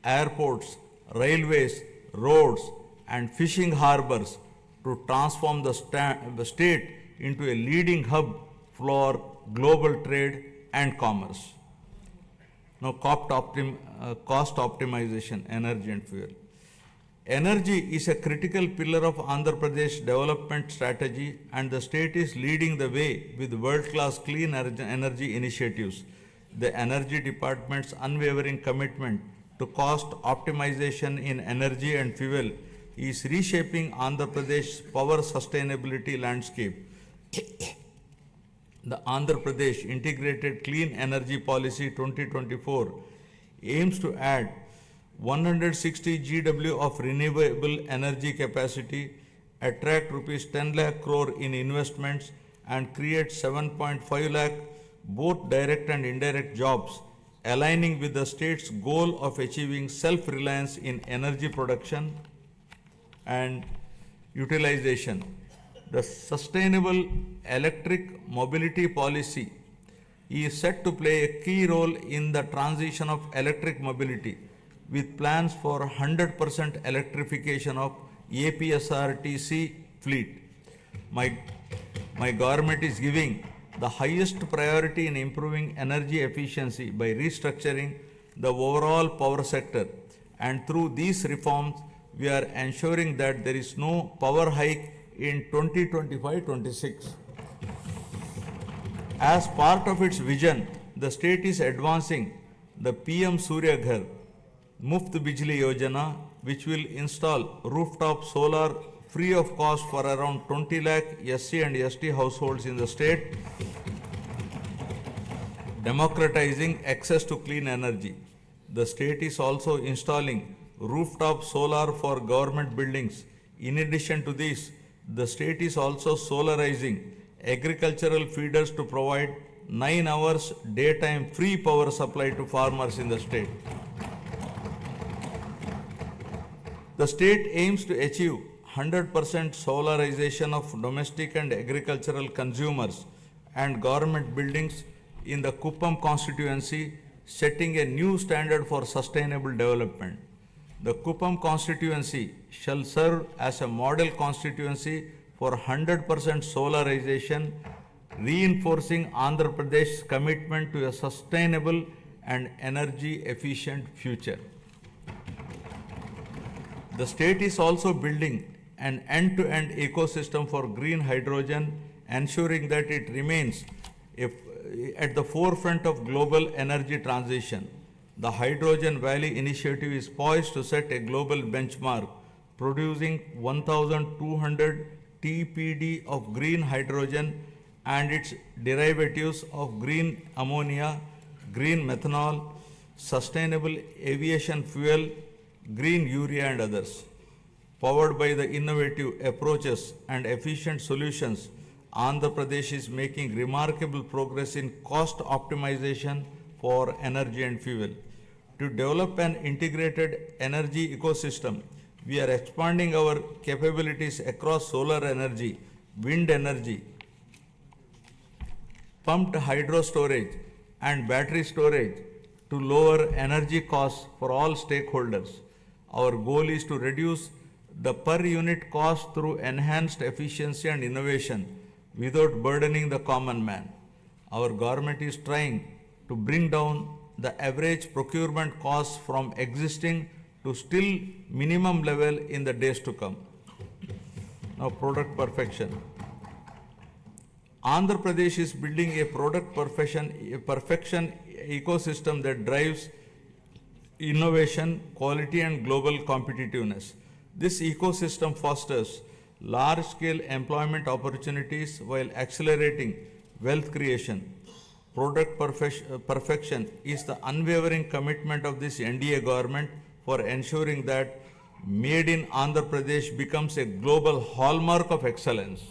[SPEAKER 1] airports, railways, roads, and fishing harbors to transform the state into a leading hub for global trade and commerce. Now, cost optimization, energy and fuel. Energy is a critical pillar of Andhra Pradesh development strategy, and the state is leading the way with world-class clean energy initiatives. The Energy Department's unwavering commitment to cost optimization in energy and fuel is reshaping Andhra Pradesh's power sustainability landscape. The Andhra Pradesh Integrated Clean Energy Policy 2024 aims to add 160 GW of renewable energy capacity, attract rupees 10 lakh crore in investments, and create 7.5 lakh both direct and indirect jobs, aligning with the state's goal of achieving self-reliance in energy production and utilization. The Sustainable Electric Mobility Policy is set to play a key role in the transition of electric mobility, with plans for 100% electrification of APSRTC fleet. My government is giving the highest priority in improving energy efficiency by restructuring the overall power sector, and through these reforms, we are ensuring that there is no power hike in 2025-26. As part of its vision, the state is advancing the PM Surya Ghar Muft Bijli Yojana, which will install rooftop solar free of cost for around 20 lakh SC and ST households in the state, democratizing access to clean energy. The state is also installing rooftop solar for government buildings. In addition to this, the state is also solarizing agricultural feeders to provide 9 hours daytime free power supply to farmers in the state. The state aims to achieve 100% solarization of domestic and agricultural consumers and government buildings in the Kuppam constituency, setting a new standard for sustainable development. The Kuppam constituency shall serve as a model constituency for 100% solarization, reinforcing Andhra Pradesh's commitment to a sustainable and energy efficient future. The state is also building an end-to-end ecosystem for green hydrogen, ensuring that it remains at the forefront of global energy transition. The Hydrogen Valley Initiative is poised to set a global benchmark, producing 1,200 TPD of green hydrogen and its derivatives of green ammonia, green methanol, sustainable aviation fuel, green urea and others. Powered by the innovative approaches and efficient solutions, Andhra Pradesh is making remarkable progress in cost optimization for energy and fuel. To develop an integrated energy ecosystem, we are expanding our capabilities across solar energy, wind energy, pumped hydro storage, and battery storage to lower energy costs for all stakeholders. Our goal is to reduce the per unit cost through enhanced efficiency and innovation without burdening the common man. Our government is trying to bring down the average procurement costs from existing to still minimum level in the days to come. Now, product perfection. Andhra Pradesh is building a perfection ecosystem that drives innovation, quality, and global competitiveness. This ecosystem fosters large-scale employment opportunities while accelerating wealth creation. Product perfection is the unwavering commitment of this NDA government for ensuring that Made in Andhra Pradesh becomes a global hallmark of excellence.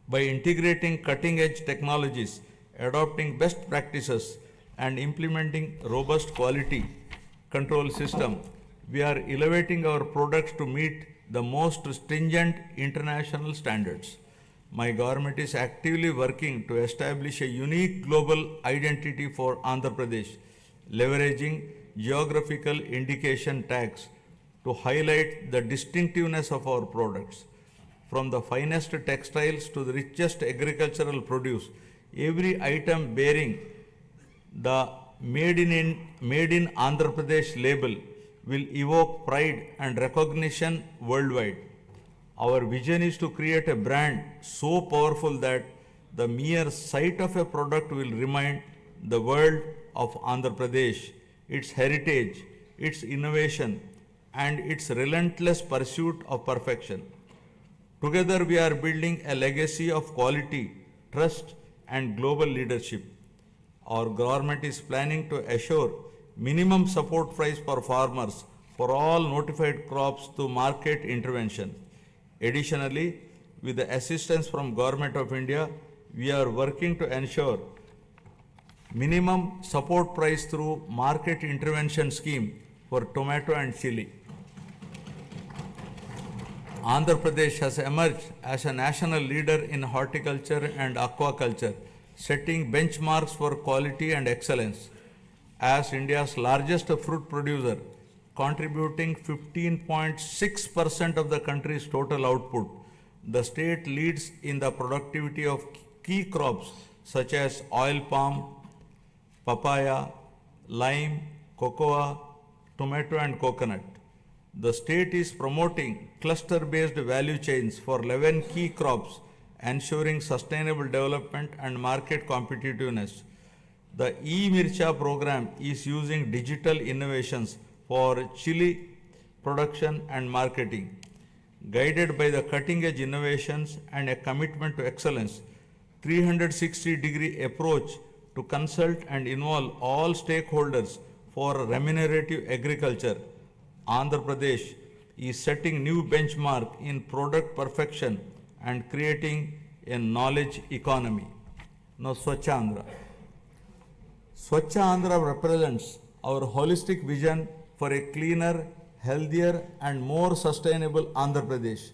[SPEAKER 1] By integrating cutting-edge technologies, adopting best practices, and implementing robust quality control system, we are elevating our products to meet the most stringent international standards. My government is actively working to establish a unique global identity for Andhra Pradesh, leveraging geographical indication tags to highlight the distinctiveness of our products. From the finest textiles to the richest agricultural produce, every item bearing the Made in Andhra Pradesh label will evoke pride and recognition worldwide. Our vision is to create a brand so powerful that the mere sight of a product will remind the world of Andhra Pradesh, its heritage, its innovation, and its relentless pursuit of perfection. Together, we are building a legacy of quality, trust, and global leadership. Our government is planning to assure minimum support price for farmers for all notified crops through market intervention. Additionally, with the assistance from Government of India, we are working to ensure minimum support price through market intervention scheme for tomato and chili. Andhra Pradesh has emerged as a national leader in horticulture and aquaculture, setting benchmarks for quality and excellence. As India's largest fruit producer, contributing 15.6% of the country's total output, the state leads in the productivity of key crops such as oil palm, papaya, lime, cocoa, tomato, and coconut. The state is promoting cluster-based value chains for 11 key crops, ensuring sustainable development and market competitiveness. The e-Mircha program is using digital innovations for chili production and marketing. Guided by the cutting-edge innovations and a commitment to excellence, 360-degree approach to consult and involve all stakeholders for remunerative agriculture, Andhra Pradesh is setting new benchmark in product perfection and creating a knowledge economy. Now, Swachh Andhra. Swachh Andhra represents our holistic vision for a cleaner, healthier, and more sustainable Andhra Pradesh.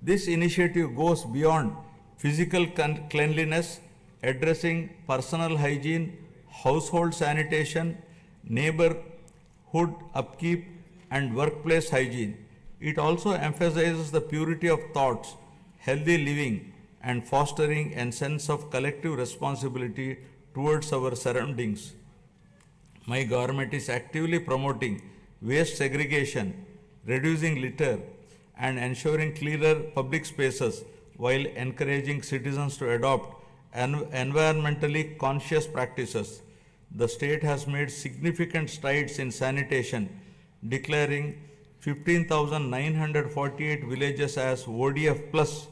[SPEAKER 1] This initiative goes beyond physical cleanliness, addressing personal hygiene, household sanitation, neighborhood upkeep, and workplace hygiene. It also emphasizes the purity of thoughts, healthy living, and fostering a sense of collective responsibility towards our surroundings. My government is actively promoting waste segregation, reducing litter, and ensuring cleaner public spaces while encouraging citizens to adopt environmentally conscious practices. The state has made significant strides in sanitation, declaring 15,948 villages as ODF plus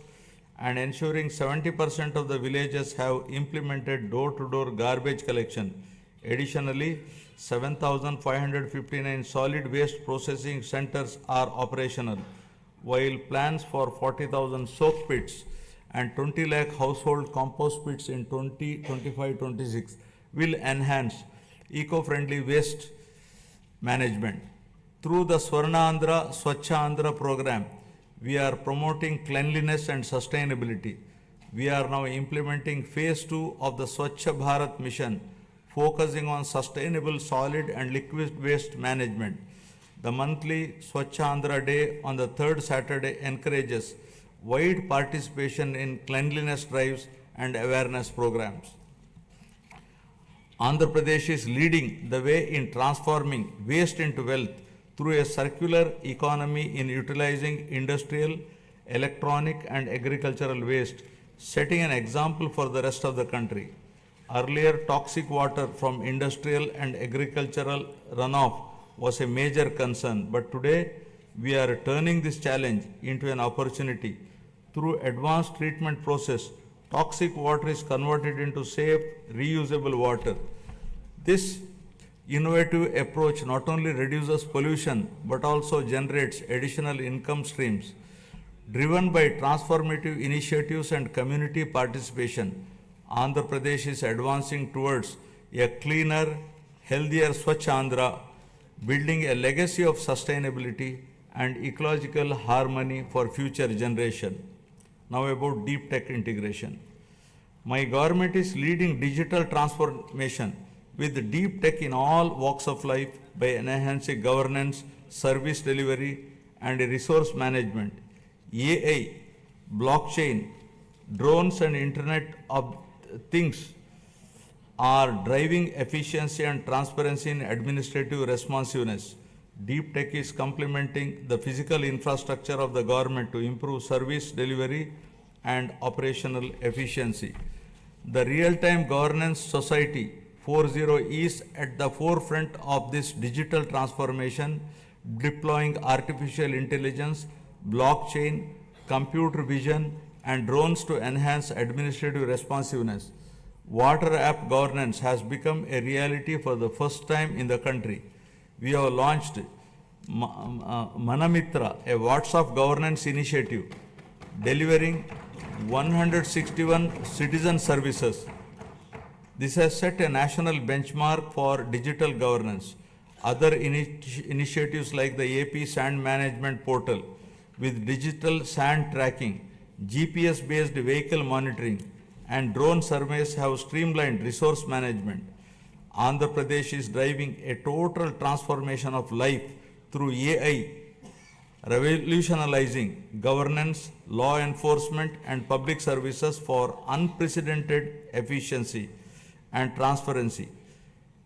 [SPEAKER 1] and ensuring 70% of the villages have implemented door-to-door garbage collection. Additionally, 7,559 solid waste processing centers are operational, while plans for 40,000 soak pits and 20 lakh household compost pits in 2025-26 will enhance eco-friendly waste management. Through the Swarna Andhra Swachha Andhra program, we are promoting cleanliness and sustainability. We are now implementing phase 2 of the Swachha Bharat mission, focusing on sustainable solid and liquid waste management. The monthly Swachha Andhra Day on the third Saturday encourages wide participation in cleanliness drives and awareness programs. Andhra Pradesh is leading the way in transforming waste into wealth through a circular economy in utilizing industrial, electronic, and agricultural waste, setting an example for the rest of the country. Earlier, toxic water from industrial and agricultural runoff was a major concern, but today we are turning this challenge into an opportunity. Through advanced treatment process, toxic water is converted into safe, reusable water. This innovative approach not only reduces pollution but also generates additional income streams. Driven by transformative initiatives and community participation, Andhra Pradesh is advancing towards a cleaner, healthier Swachh Andhra, building a legacy of sustainability and ecological harmony for future generation. Now about deep tech integration. My government is leading digital transformation with deep tech in all walks of life by enhancing governance, service delivery, and resource management. AI, blockchain, drones, and Internet of Things are driving efficiency and transparency in administrative responsiveness. Deep tech is complementing the physical infrastructure of the government to improve service delivery and operational efficiency. The Real-Time Governance Society 4.0 is at the forefront of this digital transformation, deploying artificial intelligence, blockchain, computer vision, and drones to enhance administrative responsiveness. Water app governance has become a reality for the first time in the country. We have launched Manamitra, a WhatsApp governance initiative, delivering 161 citizen services. This has set a national benchmark for digital governance. Other initiatives like the AP Sand Management Portal with digital sand tracking, GPS-based vehicle monitoring, and drone surveys have streamlined resource management. Andhra Pradesh is driving a total transformation of life through AI, revolutionizing governance, law enforcement, and public services for unprecedented efficiency and transparency.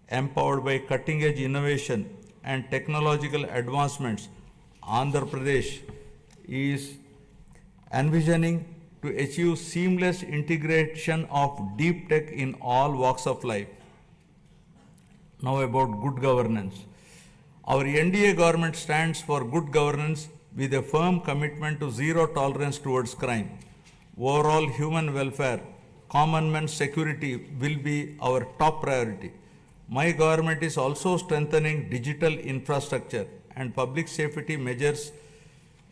[SPEAKER 1] Empowered by cutting edge innovation and technological advancements, Andhra Pradesh is envisioning to achieve seamless integration of deep tech in all walks of life. Now about good governance. Our NDA government stands for good governance with a firm commitment to zero tolerance towards crime. Overall human welfare, common man's security will be our top priority. My government is also strengthening digital infrastructure and public safety measures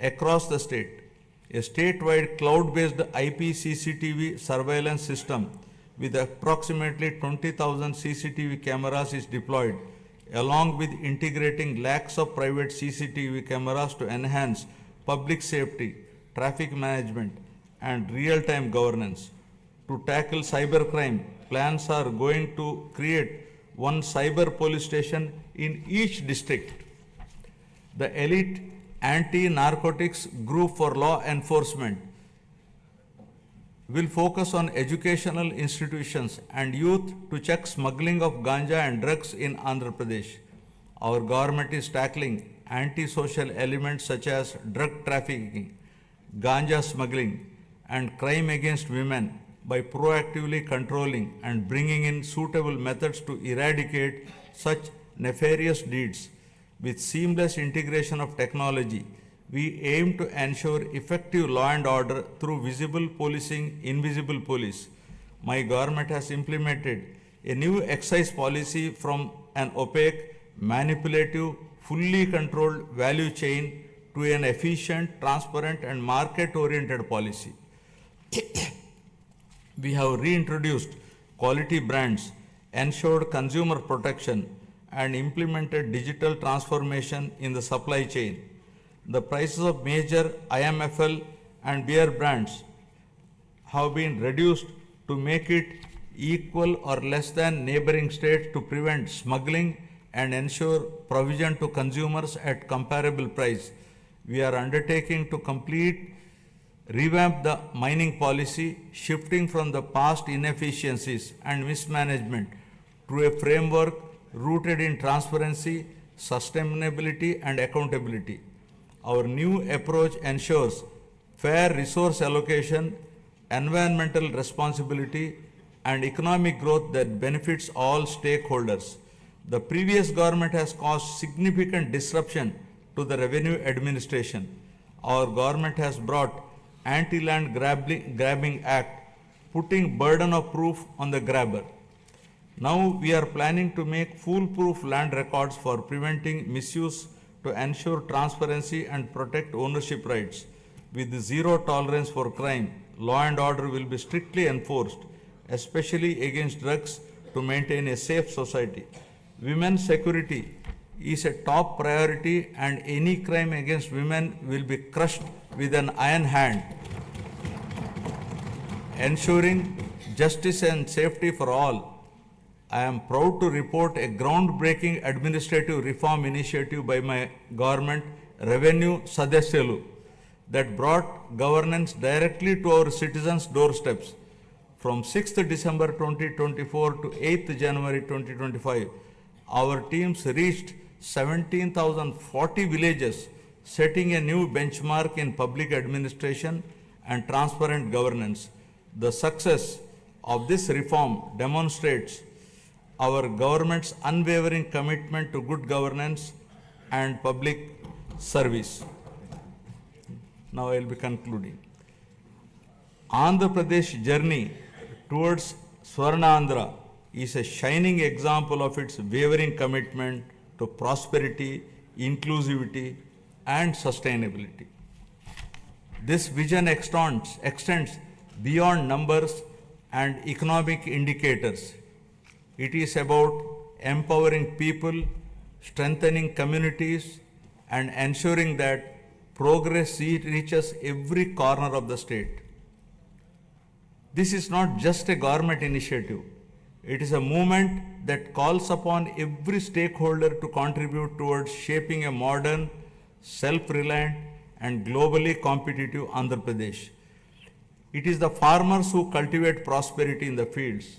[SPEAKER 1] across the state. A statewide cloud-based IP CCTV surveillance system with approximately 20,000 CCTV cameras is deployed, along with integrating lakhs of private CCTV cameras to enhance public safety, traffic management, and real-time governance. To tackle cybercrime, plans are going to create one cyber police station in each district. The elite anti-narcotics group for law enforcement will focus on educational institutions and youth to check smuggling of ganja and drugs in Andhra Pradesh. Our government is tackling anti-social elements such as drug trafficking, ganja smuggling, and crime against women by proactively controlling and bringing in suitable methods to eradicate such nefarious deeds. With seamless integration of technology, we aim to ensure effective law and order through visible policing, invisible police. My government has implemented a new excise policy from an opaque, manipulative, fully controlled value chain to an efficient, transparent, and market oriented policy. We have reintroduced quality brands, ensured consumer protection, and implemented digital transformation in the supply chain. The prices of major IMFL and beer brands have been reduced to make it equal or less than neighboring states to prevent smuggling and ensure provision to consumers at comparable price. We are undertaking to complete revamp the mining policy, shifting from the past inefficiencies and mismanagement to a framework rooted in transparency, sustainability, and accountability. Our new approach ensures fair resource allocation, environmental responsibility, and economic growth that benefits all stakeholders. The previous government has caused significant disruption to the revenue administration. Our government has brought Anti-Land Grabbing Act, putting burden of proof on the grabber. Now we are planning to make foolproof land records for preventing misuse to ensure transparency and protect ownership rights. With zero tolerance for crime, law and order will be strictly enforced, especially against drugs, to maintain a safe society. Women's security is a top priority, and any crime against women will be crushed with an iron hand, ensuring justice and safety for all. I am proud to report a groundbreaking administrative reform initiative by my government, Revenue Sadasyalu, that brought governance directly to our citizens' doorsteps. From 6th December 2024 to 8th January 2025, our teams reached 17,040 villages, setting a new benchmark in public administration and transparent governance. The success of this reform demonstrates our government's unwavering commitment to good governance and public service. Now I will be concluding. Andhra Pradesh journey towards Swarnandhra is a shining example of its wavering commitment to prosperity, inclusivity, and sustainability. This vision extends beyond numbers and economic indicators. It is about empowering people, strengthening communities, and ensuring that progress reaches every corner of the state. This is not just a government initiative. It is a movement that calls upon every stakeholder to contribute towards shaping a modern, self-reliant, and globally competitive Andhra Pradesh. It is the farmers who cultivate prosperity in the fields,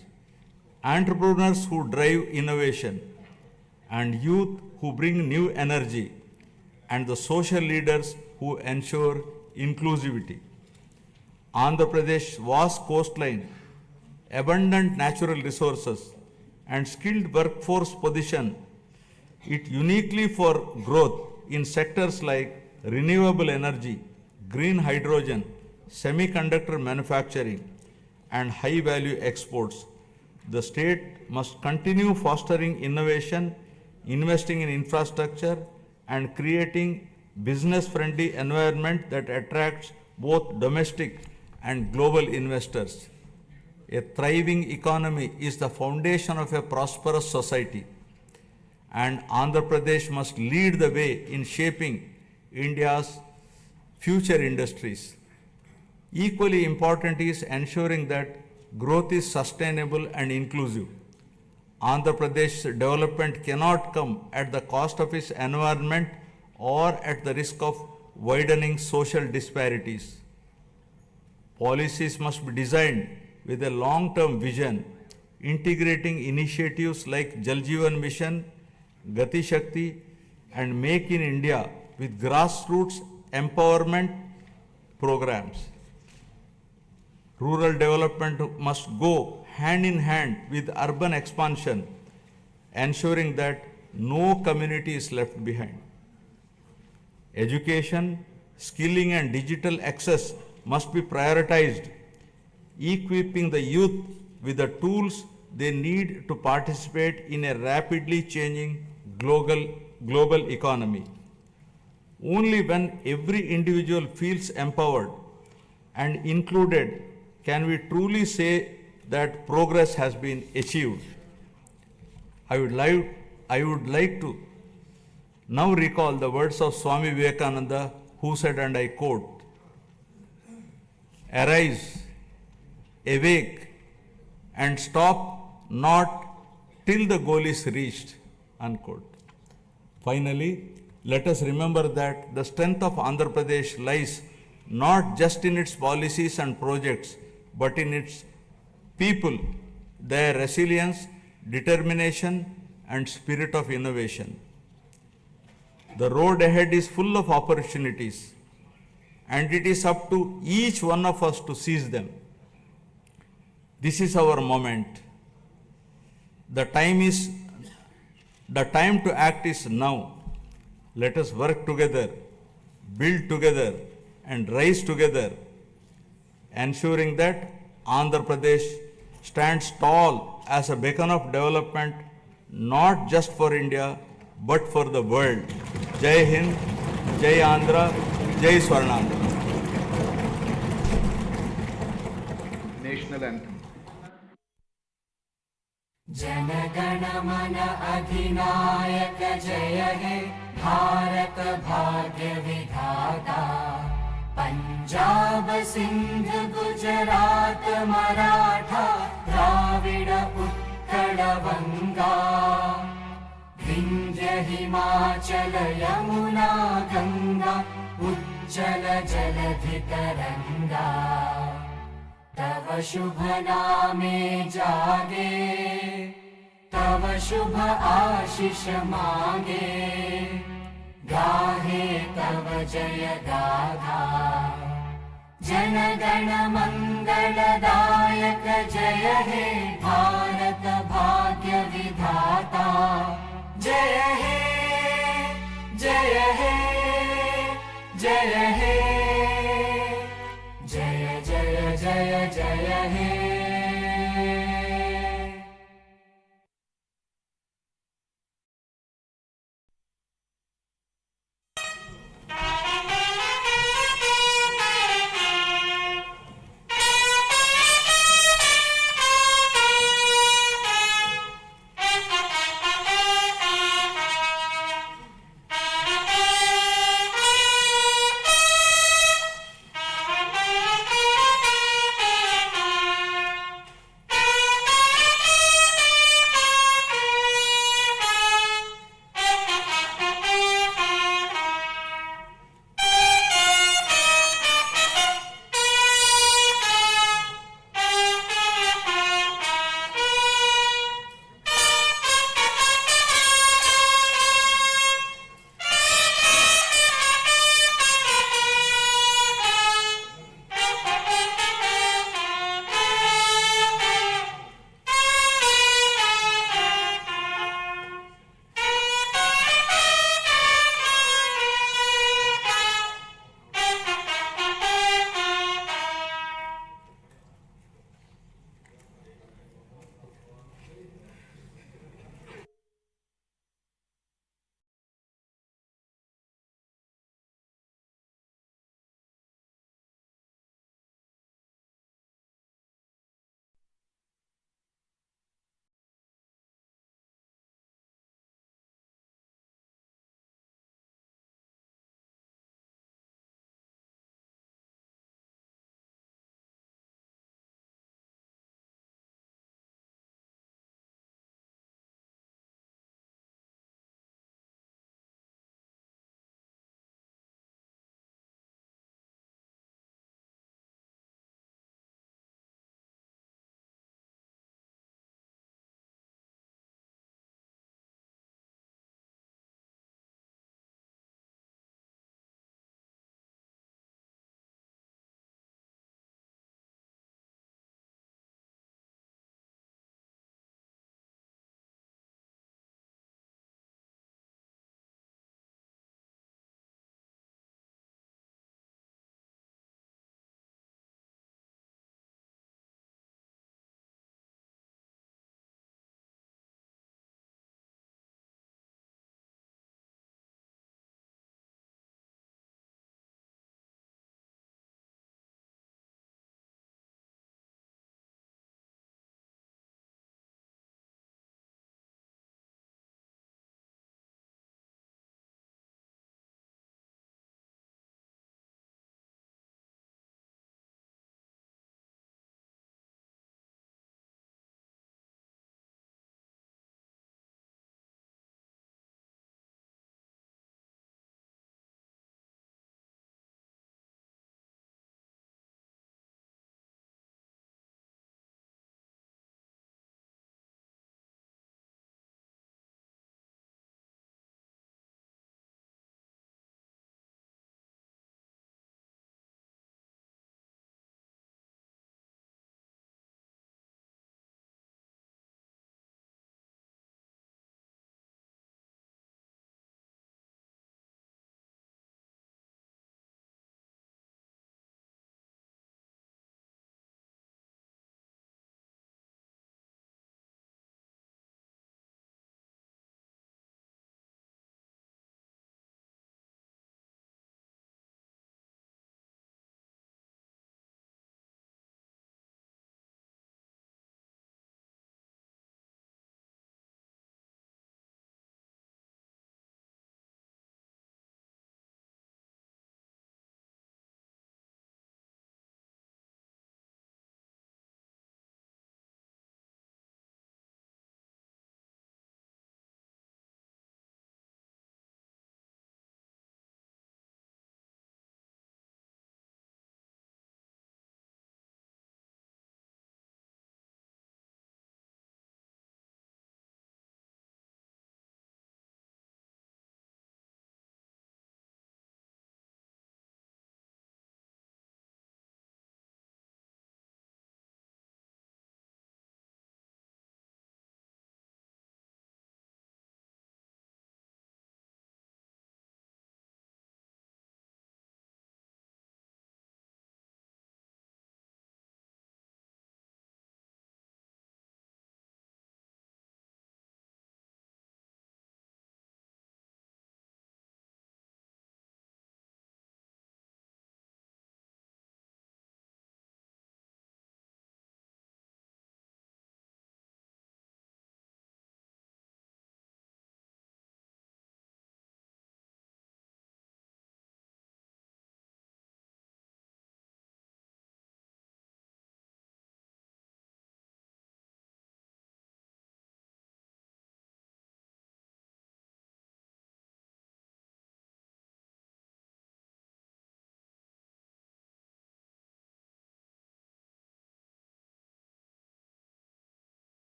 [SPEAKER 1] entrepreneurs who drive innovation, and youth who bring new energy, and the social leaders who ensure inclusivity. Andhra Pradesh's vast coastline, abundant natural resources, and skilled workforce position it uniquely for growth in sectors like renewable energy, green hydrogen, semiconductor manufacturing, and high value exports. The state must continue fostering innovation, investing in infrastructure, and creating business-friendly environment that attracts both domestic and global investors. A thriving economy is the foundation of a prosperous society, and Andhra Pradesh must lead the way in shaping India's future industries. Equally important is ensuring that growth is sustainable and inclusive. Andhra Pradesh's development cannot come at the cost of its environment or at the risk of widening social disparities. Policies must be designed with a long-term vision, integrating initiatives like Jal Jeevan Mission, Gati Shakti, and Make in India with grassroots empowerment programs. Rural development must go hand in hand with urban expansion, ensuring that no community is left behind. Education, skilling, and digital access must be prioritized, equipping the youth with the tools they need to participate in a rapidly changing global economy. Only when every individual feels empowered and included can we truly say that progress has been achieved. I would like to now recall the words of Swami Vivekananda, who said, and I quote, "Arise, awake, and stop not till the goal is reached," unquote. Finally, let us remember that the strength of Andhra Pradesh lies not just in its policies and projects, but in its people, their resilience, determination, and spirit of innovation. The road ahead is full of opportunities, and it is up to each one of us to seize them. This is our moment. The time to act is now. Let us work together, build together, and rise together, ensuring that Andhra Pradesh stands tall as a beacon of development, not just for India, but for the world. Jai Hind, Jai Andhra, Jai Swarnandhra.
[SPEAKER 2] National anthem.
[SPEAKER 3] जनगण मन अधिनायक जय हे भारत भाग्य विधाता। पंजाब सिंध गुजरात मराठा द्राविड उत्कल बंगा। विंध्य हिमाचल यमुना गंगा उज्जल जलधि तरंगा। तव शुभ नामे जागे, तव शुभ आशीष मांगे। गाहे तव जय गाथा, जन गण मंगलदायक जय हे भारत भाग्य विधाता। जय हे